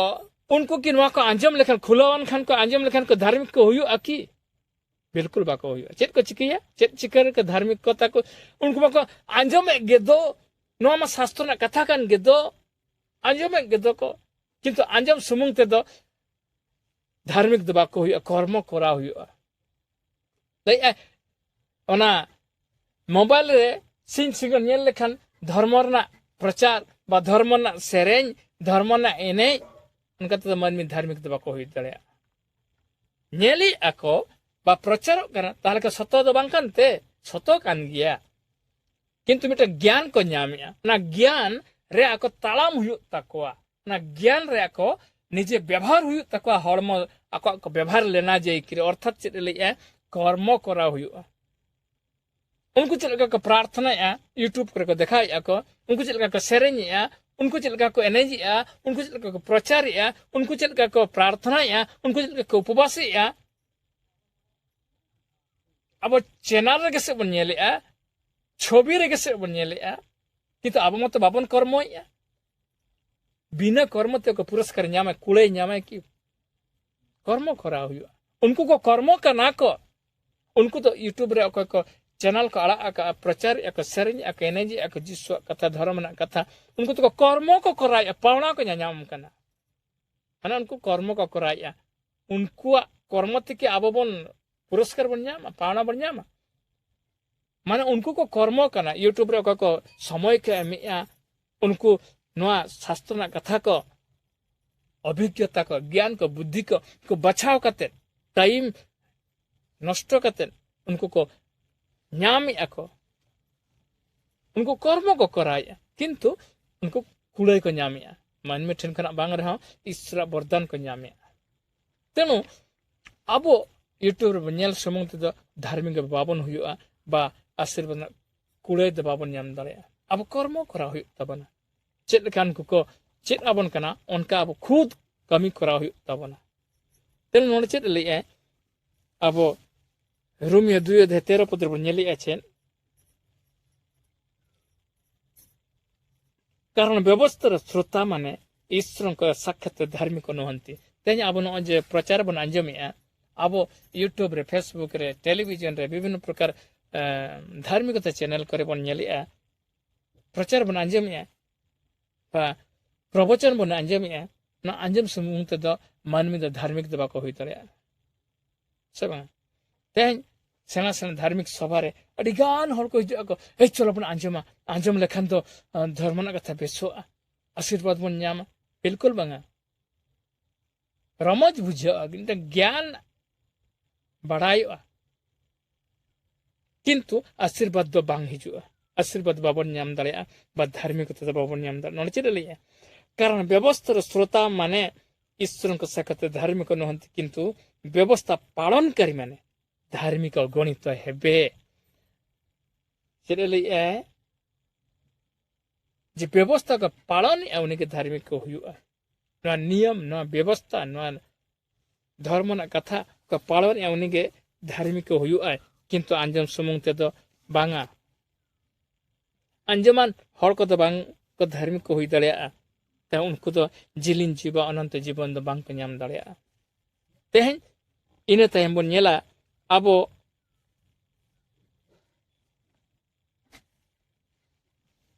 उनको कि नवा को अंजम लेखन खुलावन खान को अंजम लेखन को धार्मिक को हुयो आकी बिल्कुल बाको हुयो चेत को चिकिया चेत चिकर के धार्मिक कथा को उनको बाको अंजम गेदो नवा मा शास्त्र ना कथा कान गेदो अंजम गेदो को किंतु अंजम सुमुंग ते दो धार्मिक दबा को हुआ कर्म करा हुआ ओना मोबाइल रे सिंग सिंगल नेल लेखन धर्म ना प्रचार बा धर्म ना सेरेन धर्म ना एने उनका तो मानमी धार्मिक दबा को हुई दड़िया नेली आको बा प्रचार करना ताले का सतो दो बांग कानते सतो कान गया किंतु मिटा ज्ञान को ᱧᱟᱢᱮᱜᱼᱟ ना ज्ञान रे आको तालाम हुई तकवा ना ज्ञान रे आको निजे व्यवहार हुई तकवा हड़म आको व्यवहार लेना जाए कि अर्थात चेद ले कर्म करा हुआ उनको चलका को प्रार्थना यूट्यूब करे को दिखाया को उनको चलका को सेरेंया उनको चलका को एनर्जिया उनको चलका को प्रचारिया उनको चलका को प्रार्थना उनको चलका को उपवास अब चैनल रे से बन नेलेआ छवि रे से बन नेलेआ किंतु अब मत बाबन कर्म बिना कर्म ते को पुरस्कार ᱧᱟᱢে कुले ᱧᱟᱢে कि कर्म करा हुआ उनको को कर्म करना को उनको तो यूट्यूब रे को चैनल को आड़ा का प्रचार या सेरेंज या एनर्जी या जिस्व कथा धर्म ना कथा उनको तो कर्म को कराया पावना को ᱧᱟᱢ कना माने उनको कर्म को कराया उनको कर्म ते के अब बन पुरस्कार बन ᱧᱟᱢᱟ पावना बन ᱧᱟᱢᱟ माने उनको को कर्म कना यूट्यूब रे को समय के एमिया उनको नवा शास्त्र ना कथा को अभिज्ञता को ज्ञान को बुद्धि को बचाव करते टाइम नष्ट करते उनको को ᱧᱟᱢ को उनको कर्म को कराया किंतु उनको कुड़ाई को ᱧᱟᱢ मानमी ठेन खना बांग रहा ईश्वर वरदान को ᱧᱟᱢ तेणु अब यूट्यूब रे नेल समंग ते धार्मिक बाबन हुआ बा आशीर्वाद कुड़ाई दे बाबन ᱧᱟᱢ दाड़िया अब कर्म करा हुई तबना चेद कान को चेद आबन कना उनका अब खुद कमी करा हुई तबना तेन नोने चेद ले अब रोमियो 2 अध्याय 13 पद रे नेली आछेन कारण व्यवस्थार श्रोता माने ईश्वर को साक्षात धार्मिक नुहंती तेज अब न जे प्रचार बन अंजमेआ अब यूट्यूब रे फेसबुक रे टेलीविजन रे विभिन्न प्रकार धार्मिकता चैनल करे बन नेलिआ प्रचार बन अंजमेआ बा प्रवचन बन अंजमेआ ना अंजम समुंग ते दो मानमी दो धार्मिक दबा को हुई तड़िया से बा तेज सेना सेना धार्मिक सभा रे अडिगान हर को हिजो को ए चलो बन अंजम लेखन तो धर्म ना कथा बेसो आशीर्वाद बन ᱧᱟᱢᱟ बिल्कुल बांगा रमज बुझा किंतु ज्ञान बढ़ायो किंतु आशीर्वाद दो बांग हिजुआ आशीर्वाद बाबन ᱧᱟᱢ दाड़िया बा धार्मिकता बाबन ᱧᱟᱢ दाड़िया नोने चेद लैया कारण व्यवस्थार श्रोता माने ईश्वर को सखते धार्मिक नुहति किंतु व्यवस्था पालनकारी माने धार्मिक गणित हेबे जे व्यवस्था का पालन उनके धार्मिक हुआ नियम न व्यवस्था न धर्म ना कथा का पालन उनके धार्मिक हुआ किंतु आंजम सुमुंग ते दो बांगा आंजमान हर को दो बांग को धार्मिक हुई दड़िया ते उनको तो जिलिन जीवा अनंत जीवन दो बांग को ᱧᱟᱢ दड़िया तेहन इने तायम बन नेला अबो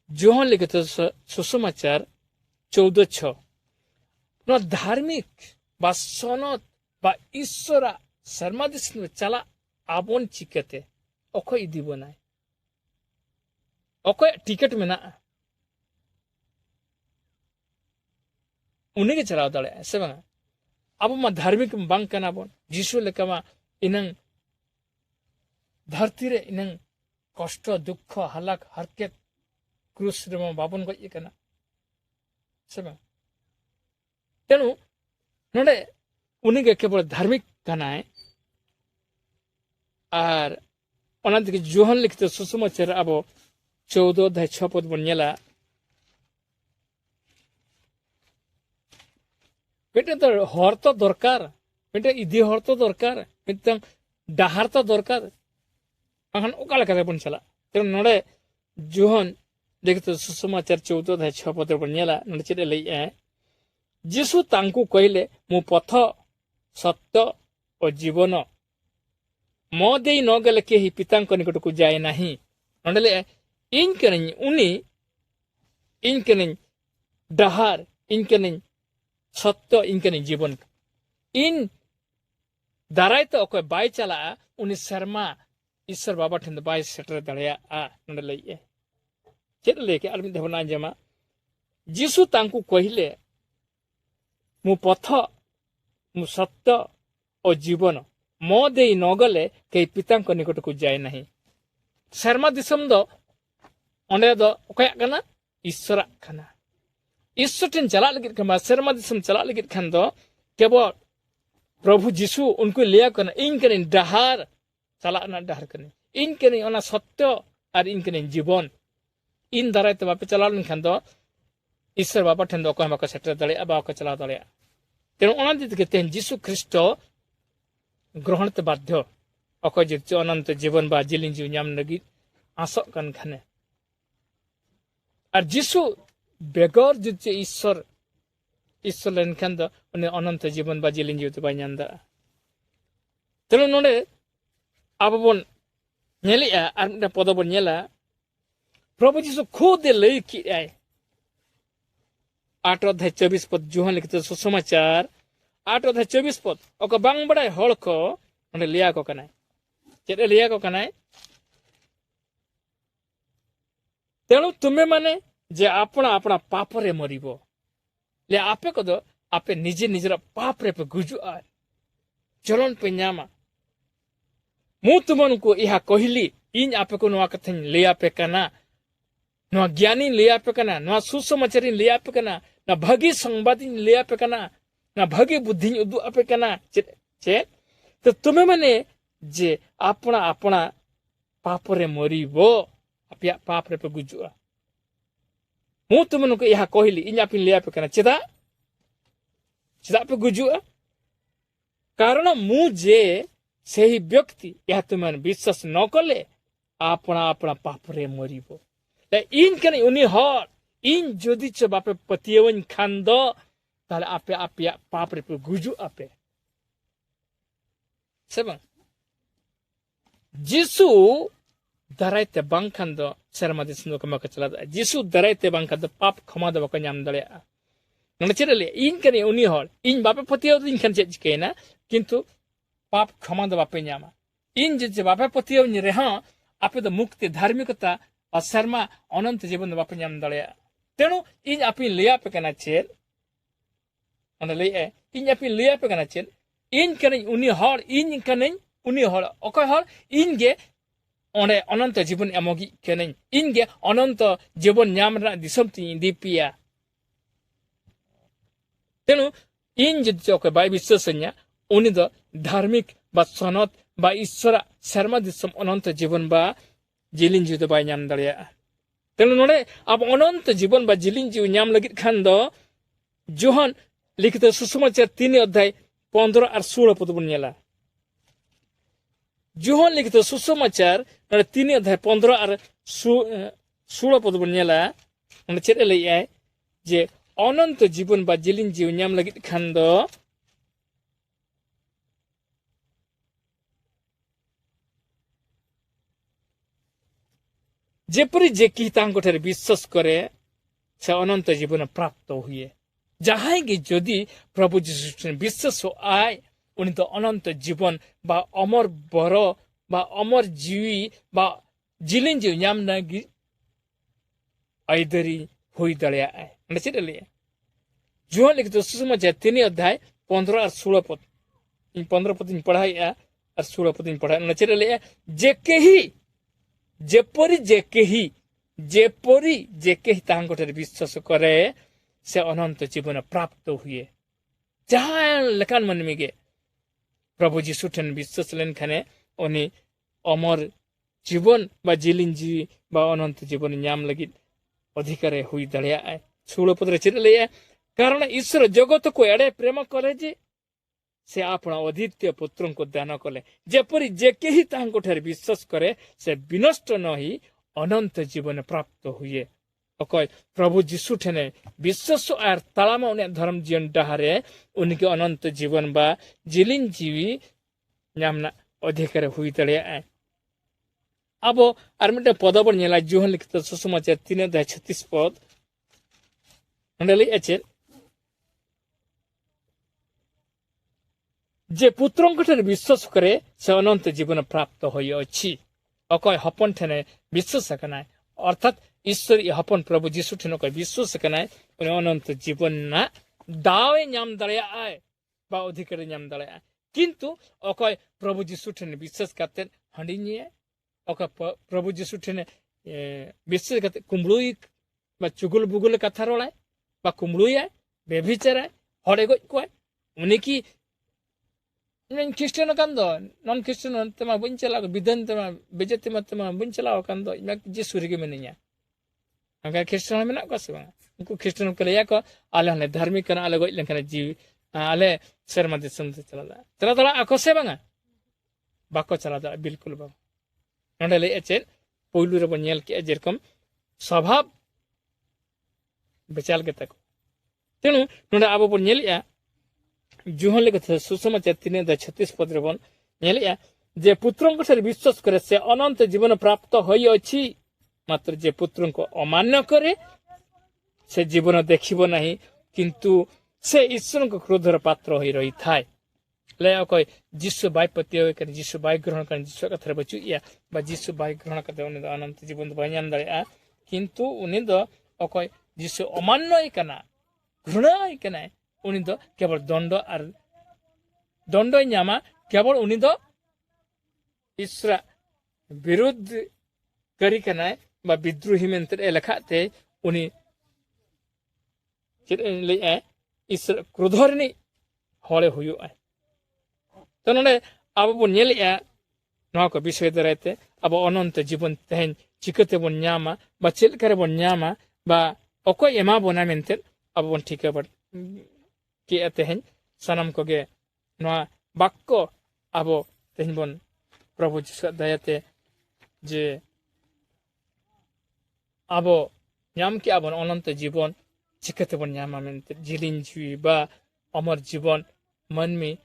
जोहन लिखित सुसमाचार 14:6 धार्मिक बा सनद बा ईश्वरा सर्मादिस चला आबोन चिकते अखय इदी बनाय अखय टिकट मेना उन्हीं के चलाव दड़े से बंगा अब मा धार्मिक बांग कना बोन जीसु लेका मा इनंग धरती रे इनंग कष्ट दुख हलाक हरकेत क्रूस रे मा बाबन गय कना से बंगा तेनु नोडे उन्हीं के केवल धार्मिक कनाय और अनंत के जोहन लिखित सुसमाचार अब 14:6 पद बन नेला बेटे तो हर तो दरकार बेटे इदी हर तो दरकार मितंग डाहार तो दरकार अखन ओका लेका बन चला तेन नोडे जोहन लिखित सुसमाचार 14:6 पद बन नेला नोडे चेदे लई जीसु तांकु कहले मु पथ सत्य और जीवन मो देई न गले केही पितांक निकट को जाए नाही नोडले इन कनिन उनी इन कनिन डाहार इन कनिन सत्य इन कनिन जीवन इन दाराय तो अकोय बाय चला उनी शर्मा ईश्वर बाबा ठेंद बाय सेटर दड़या नोडले चेद लेके अलमि देवना जमा जीसु तांकु कहले मु पथ मु सत्य और जीवन मो देई न गले के पितांक निकट को जाए नहीं शर्मा दिसम दो ओंडे दो ओकया कना ईश्वर कना ईश्वर ठेन चला लगित कमा शर्मा दिसम चला लगित खान दो केवल प्रभु जीसु उनको लिया कना इन कने डहार चला ना डहार कने इन कने ओना सत्य और इन कने जीवन इन दाराय ते बापे चला लन खान दो ईश्वर बाबा ठेन दो को सेटर दड़े अब को चला दड़े तेन ओना दित के तेन जीसु ख्रिस्ट ग्रहण ते बाध्य अको जित अनंत जीवन बा जिलिन जीव ᱧᱟᱢ लगी आसो कन खाने और जीसु बेगर जित ईश्वर ईश्वर लेन खान दो उन अनंत जीवन बा जिलिन जीव ते बा ᱧᱟᱢ दा तेन नोडे अब बोन नेलिया आर मिटा पद बोन नेला प्रभु जीसु खुद लई की आय 8:24 पद जोहन लिखित सुसमाचार 8:24 पद ओक बांग बड़ाय हल को ओंडे लिया को कनाय चेद लिया को कनाय तेणु तुमे माने जे अपना अपना पाप रे मरिबो ले आपे को दो आपे निजे निजरा पाप रे पे गुजु आय चलन पे ᱧामा मु तुमन को इहा कहली इन आपे को नवा कथन लिया पे कना नवा ज्ञानी लिया पे कना नवा सुसमाचारी लिया पे कना ना भागी संवादी लिया पे कना ना भागी बुद्धि उदु आपे कना चे तो तुम्हें माने जे अपना अपना पाप रे मरिबो आपिया पाप रे पे गुजुआ मु तुमन को इहा कहली इन आपे लिया पे कना चेदा चेदा पे गुजुआ कारण मु जे सही व्यक्ति यह तुमन विश्वास न कले अपना अपना पाप रे मरिबो इन कने उनी हर इन जदि च बापे पतियवन खान दो ताले आपे आपिया पाप रे पे गुजु आपे सेबं जीसु दरायते बांग खान दो शर्मा दिसनो कमा चला जीसु दरायते बांग खान दो पाप क्षमा दो बका ᱧाम दड़या नने चेदले इन कने उनी हर इन बापे पतियव इन खान चेज केना किंतु पाप क्षमा दो बापे ᱧामा इन जे बापे पतियव नि रे हां आपे दो मुक्ति धार्मिकता और शर्मा अनंत जीवन बापे ᱧाम दड़या तेणु इन आपी लिया पे कना चेद ओने लई इन आपी लिया पे कना चेद इन कने उनी हर इन कने उनी हर ओकय हर इन गे ओने अनंत जीवन एमोगी कने इन गे अनंत जीवन ᱧाम रा दिसम ती दीपिया तेणु इन जुदी ओके बाय विश्वासन्या उनी दो धार्मिक बा सनत बा ईश्वरा शर्मा दिसम अनंत जीवन बा जिलिन जीव दो बाय नाम दड़िया तेनु नोडे अब अनंत जीवन बा जिलिन जीव नाम लगित खान दो जोहन लिखित सुसमाचार 3 अध्याय 15 और 16 पद बन नेला जोहन लिखित सुसमाचार 3 अध्याय 15 और 16 पद बन नेला उन चेत लइया जे अनंत जीवन बा जिलिन जीव नाम लगित खान दो जेपरि जे कि तांको ठेर विश्वास करे से अनंत जीवन प्राप्त हुए जहां कि जदि प्रभु जीशु विश्वास आए उनी तो अनंत जीवन बा अमर बर बा अमर जीवी बा जिलिन जीव नाम नगी आइदरी हुई दड़िया आए नचित लिया जो लिखित सुसमाचार 3 अध्याय 15 और 16 पद इन 15 पद इन पढ़ाया और 16 पद इन पढ़ाया नचित लिया जे केही जेपरि जे केही तांको ठेर विश्वास करे से अनंत जीवन प्राप्त हुए जहां लेखान मन में गे प्रभु जीशु ठेन विश्वास लेन खाने उनी अमर जीवन बा जिलिन जीवी बा अनंत जीवन नाम लगी अधिकार हुई दड़िया आए 16 पद चिर ले कारण ईश्वर जगत को एड़े प्रेम कले जे से आपण अद्वितीय पुत्र को दान कले जेपरि जे केही तांको ठेर विश्वास करे से विनष्ट नही अनंत जीवन प्राप्त हुए अकय प्रभु जीशु ठेने विश्वास आर तालामा उन्हें धर्म जीवन डहारे उनके अनंत जीवन बा जिलिन जीवी नामना अधिकार हुई दड़िया आए अब आर मिटे पद बन नेला जोहन लिखित सुसमाचार 3 अध्याय 36 पद अंडले एचे जे पुत्रंक ठेर विश्वास करे से अनंत जीवन प्राप्त होय अछि अकय हपन ठेने विश्वास कनाय अर्थात ईश्वर हपन प्रभु जीशु ठेने कय विश्वास कनाय उनी अनंत जीवन ना दावे नाम दड़िया आए बा अधिकार नाम दड़िया आए किंतु अकय प्रभु जीशु ठेने विश्वास करते हंडिनिए अकय प्रभु जीशु ठेने विश्वास करते कुमड़ुई बा चुगुल बुगुल कथा रोलाय बा कुमड़ुई आए बेभिचाराय हड़े गज कोय उनी की क्रिस्टियन कान दो नॉन क्रिस्टियन तमा बन चला विधन तमा बेजति मत तमा बन चला कान दो इमा जे सुरगे मेनिया अगर क्रिस्टियन मेना को से उनको क्रिस्टियन को लेया को आले हले धार्मिक कना आले गय लेखन जीव आले शर्मा दिसम से चला दला आको से बांगा बाको चला दा बिल्कुल बा नडले एचे पोइलु रे बनेल के जेरकम स्वभाव बेचाल के तक तेनु नडे आबो बन नेलिया जोहन लिखित सुसमाचार 3 अध्याय 36 पद रे बन नेलिया जे पुत्रंक ठेर विश्वास करे से अनंत जीवन प्राप्त होई अछि मात्र जे पुत्रंक अमान्य करे से जीवन देखिबो नाही किंतु से ईश्वर को क्रोधर पात्र होई रही थाय ले अकय जीशु बाय पतियो कर जीशु बाय ग्रहण कर जीशु कथरे बचुया बा जीशु बाय ग्रहण करते उनी अनंत जीवन बायान दड़िया किंतु उनी द अकय जीशु अमान्य कना घृणा कना उनी दो केवल दंड नामा केवल उनी दो ईश्वर विरुद्ध करी कनाय बा विद्रोही मेंते लेखाते उनी ले ईश्वर क्रोधरनी हड़े हुआ तो नोडे अब बन नेलिया नवा को विषय दराते अब अनंत जीवन तेहन चिकते बन नामा बा चेल करे बन नामा बा अकय एमा बना मेंते अब बन ठीक है के तेहन सनम को गे नवा बाक्को अब तेहन बन प्रभु जीशु दयाते जे अब नाम के अब अनंत जीवन चिकते बन नामा मेंते जिलिन जीवी बा अमर जीवन मन में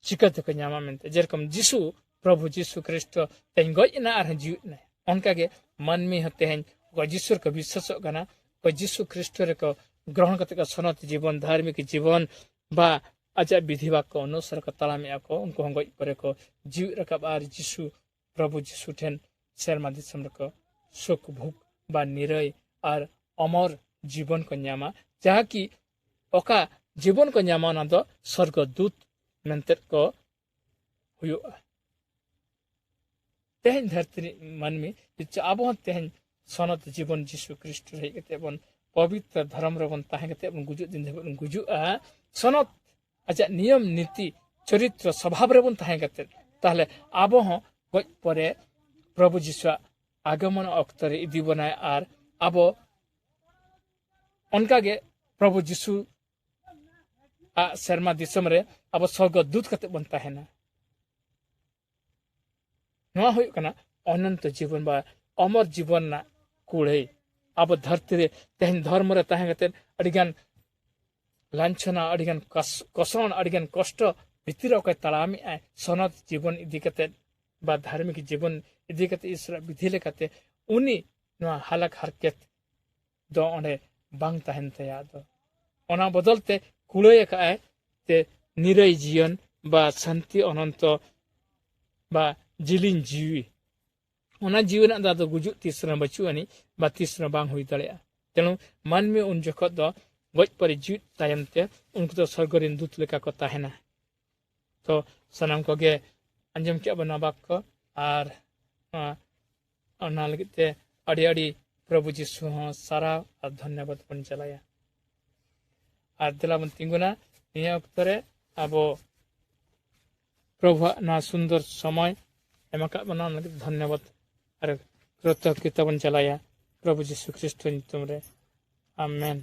चिकते को नामा मेंते जेरकम जीशु प्रभु जीशु ख्रिस्ट तेहन गयना आर जीव न उनका के मन में होते हैं जीशु को विश्वास करना को जीशु ख्रिस्ट को ग्रहण करते का सनत जीवन धार्मिक जीवन बा अजा विधि वाक्य अनुसार का तला में आको उनको हम गय करे को जीव रकब आर जीशु प्रभु जीशु ठेन शर्मा दिसम को सुख भूख बा निरय और अमर जीवन को न्यामा जहाँ की ओका जीवन को न्यामा ना दो स्वर्गदूत मेंतर को हुआ तेहन धरती मन में अब तेहन सनत जीवन जीशु ख्रिस्ट रही बन पवित्र धर्म रबन ताहे बन गुजु दिन बन गुजु सनत आजा नियम नीति चरित्र स्वभाव रे बन ताहें कते ताहले आबो हो गज परे प्रभु जीशु आगमन अक्तरे इदी बनाय आर आबो उनका गे प्रभु जीशु आ शर्मा दिसम रे अब स्वर्ग दूत कते बन ताहेना नवा होय कना अनंत जीवन बा अमर जीवन ना कुड़े अब धरती रे तेहन धर्म रे ताहें कते अडिगान लांछना अडिगान कसन अडिगान कष्ट भितिर ओके तलामी आ सनद जीवन इदी कते बा धार्मिक जीवन इदी कते ईश्वर विधि लेकाते उनी नवा हालक हरकत दो ओने बांग ताहेन तया दो ओना बदलते कुड़े का ते निरय जीवन बा शांति अनंत बा जिलिन जीवी ओना जीवन दा गुजु तीसरा बचुआनी बा तीसरा बांग हुई दड़िया तेणु मन में उन जखत दो गज परे जीव तायमते उनको तो स्वर्गरिन दूत लेका को ताहेना तो सनाम को गे अंजम के बना बाक को आर ओना लगिते अड़ी अड़ी प्रभु जीशु हो सारा और धन्यवाद बन चलाया आर दिला बन तिंगुना निया अक्तरे आबो प्रभु ना सुंदर समय एमाका बना लगे धन्यवाद और कृतज्ञता बन चलाया प्रभु जीशु ख्रिस्ट तुमरे आमेन।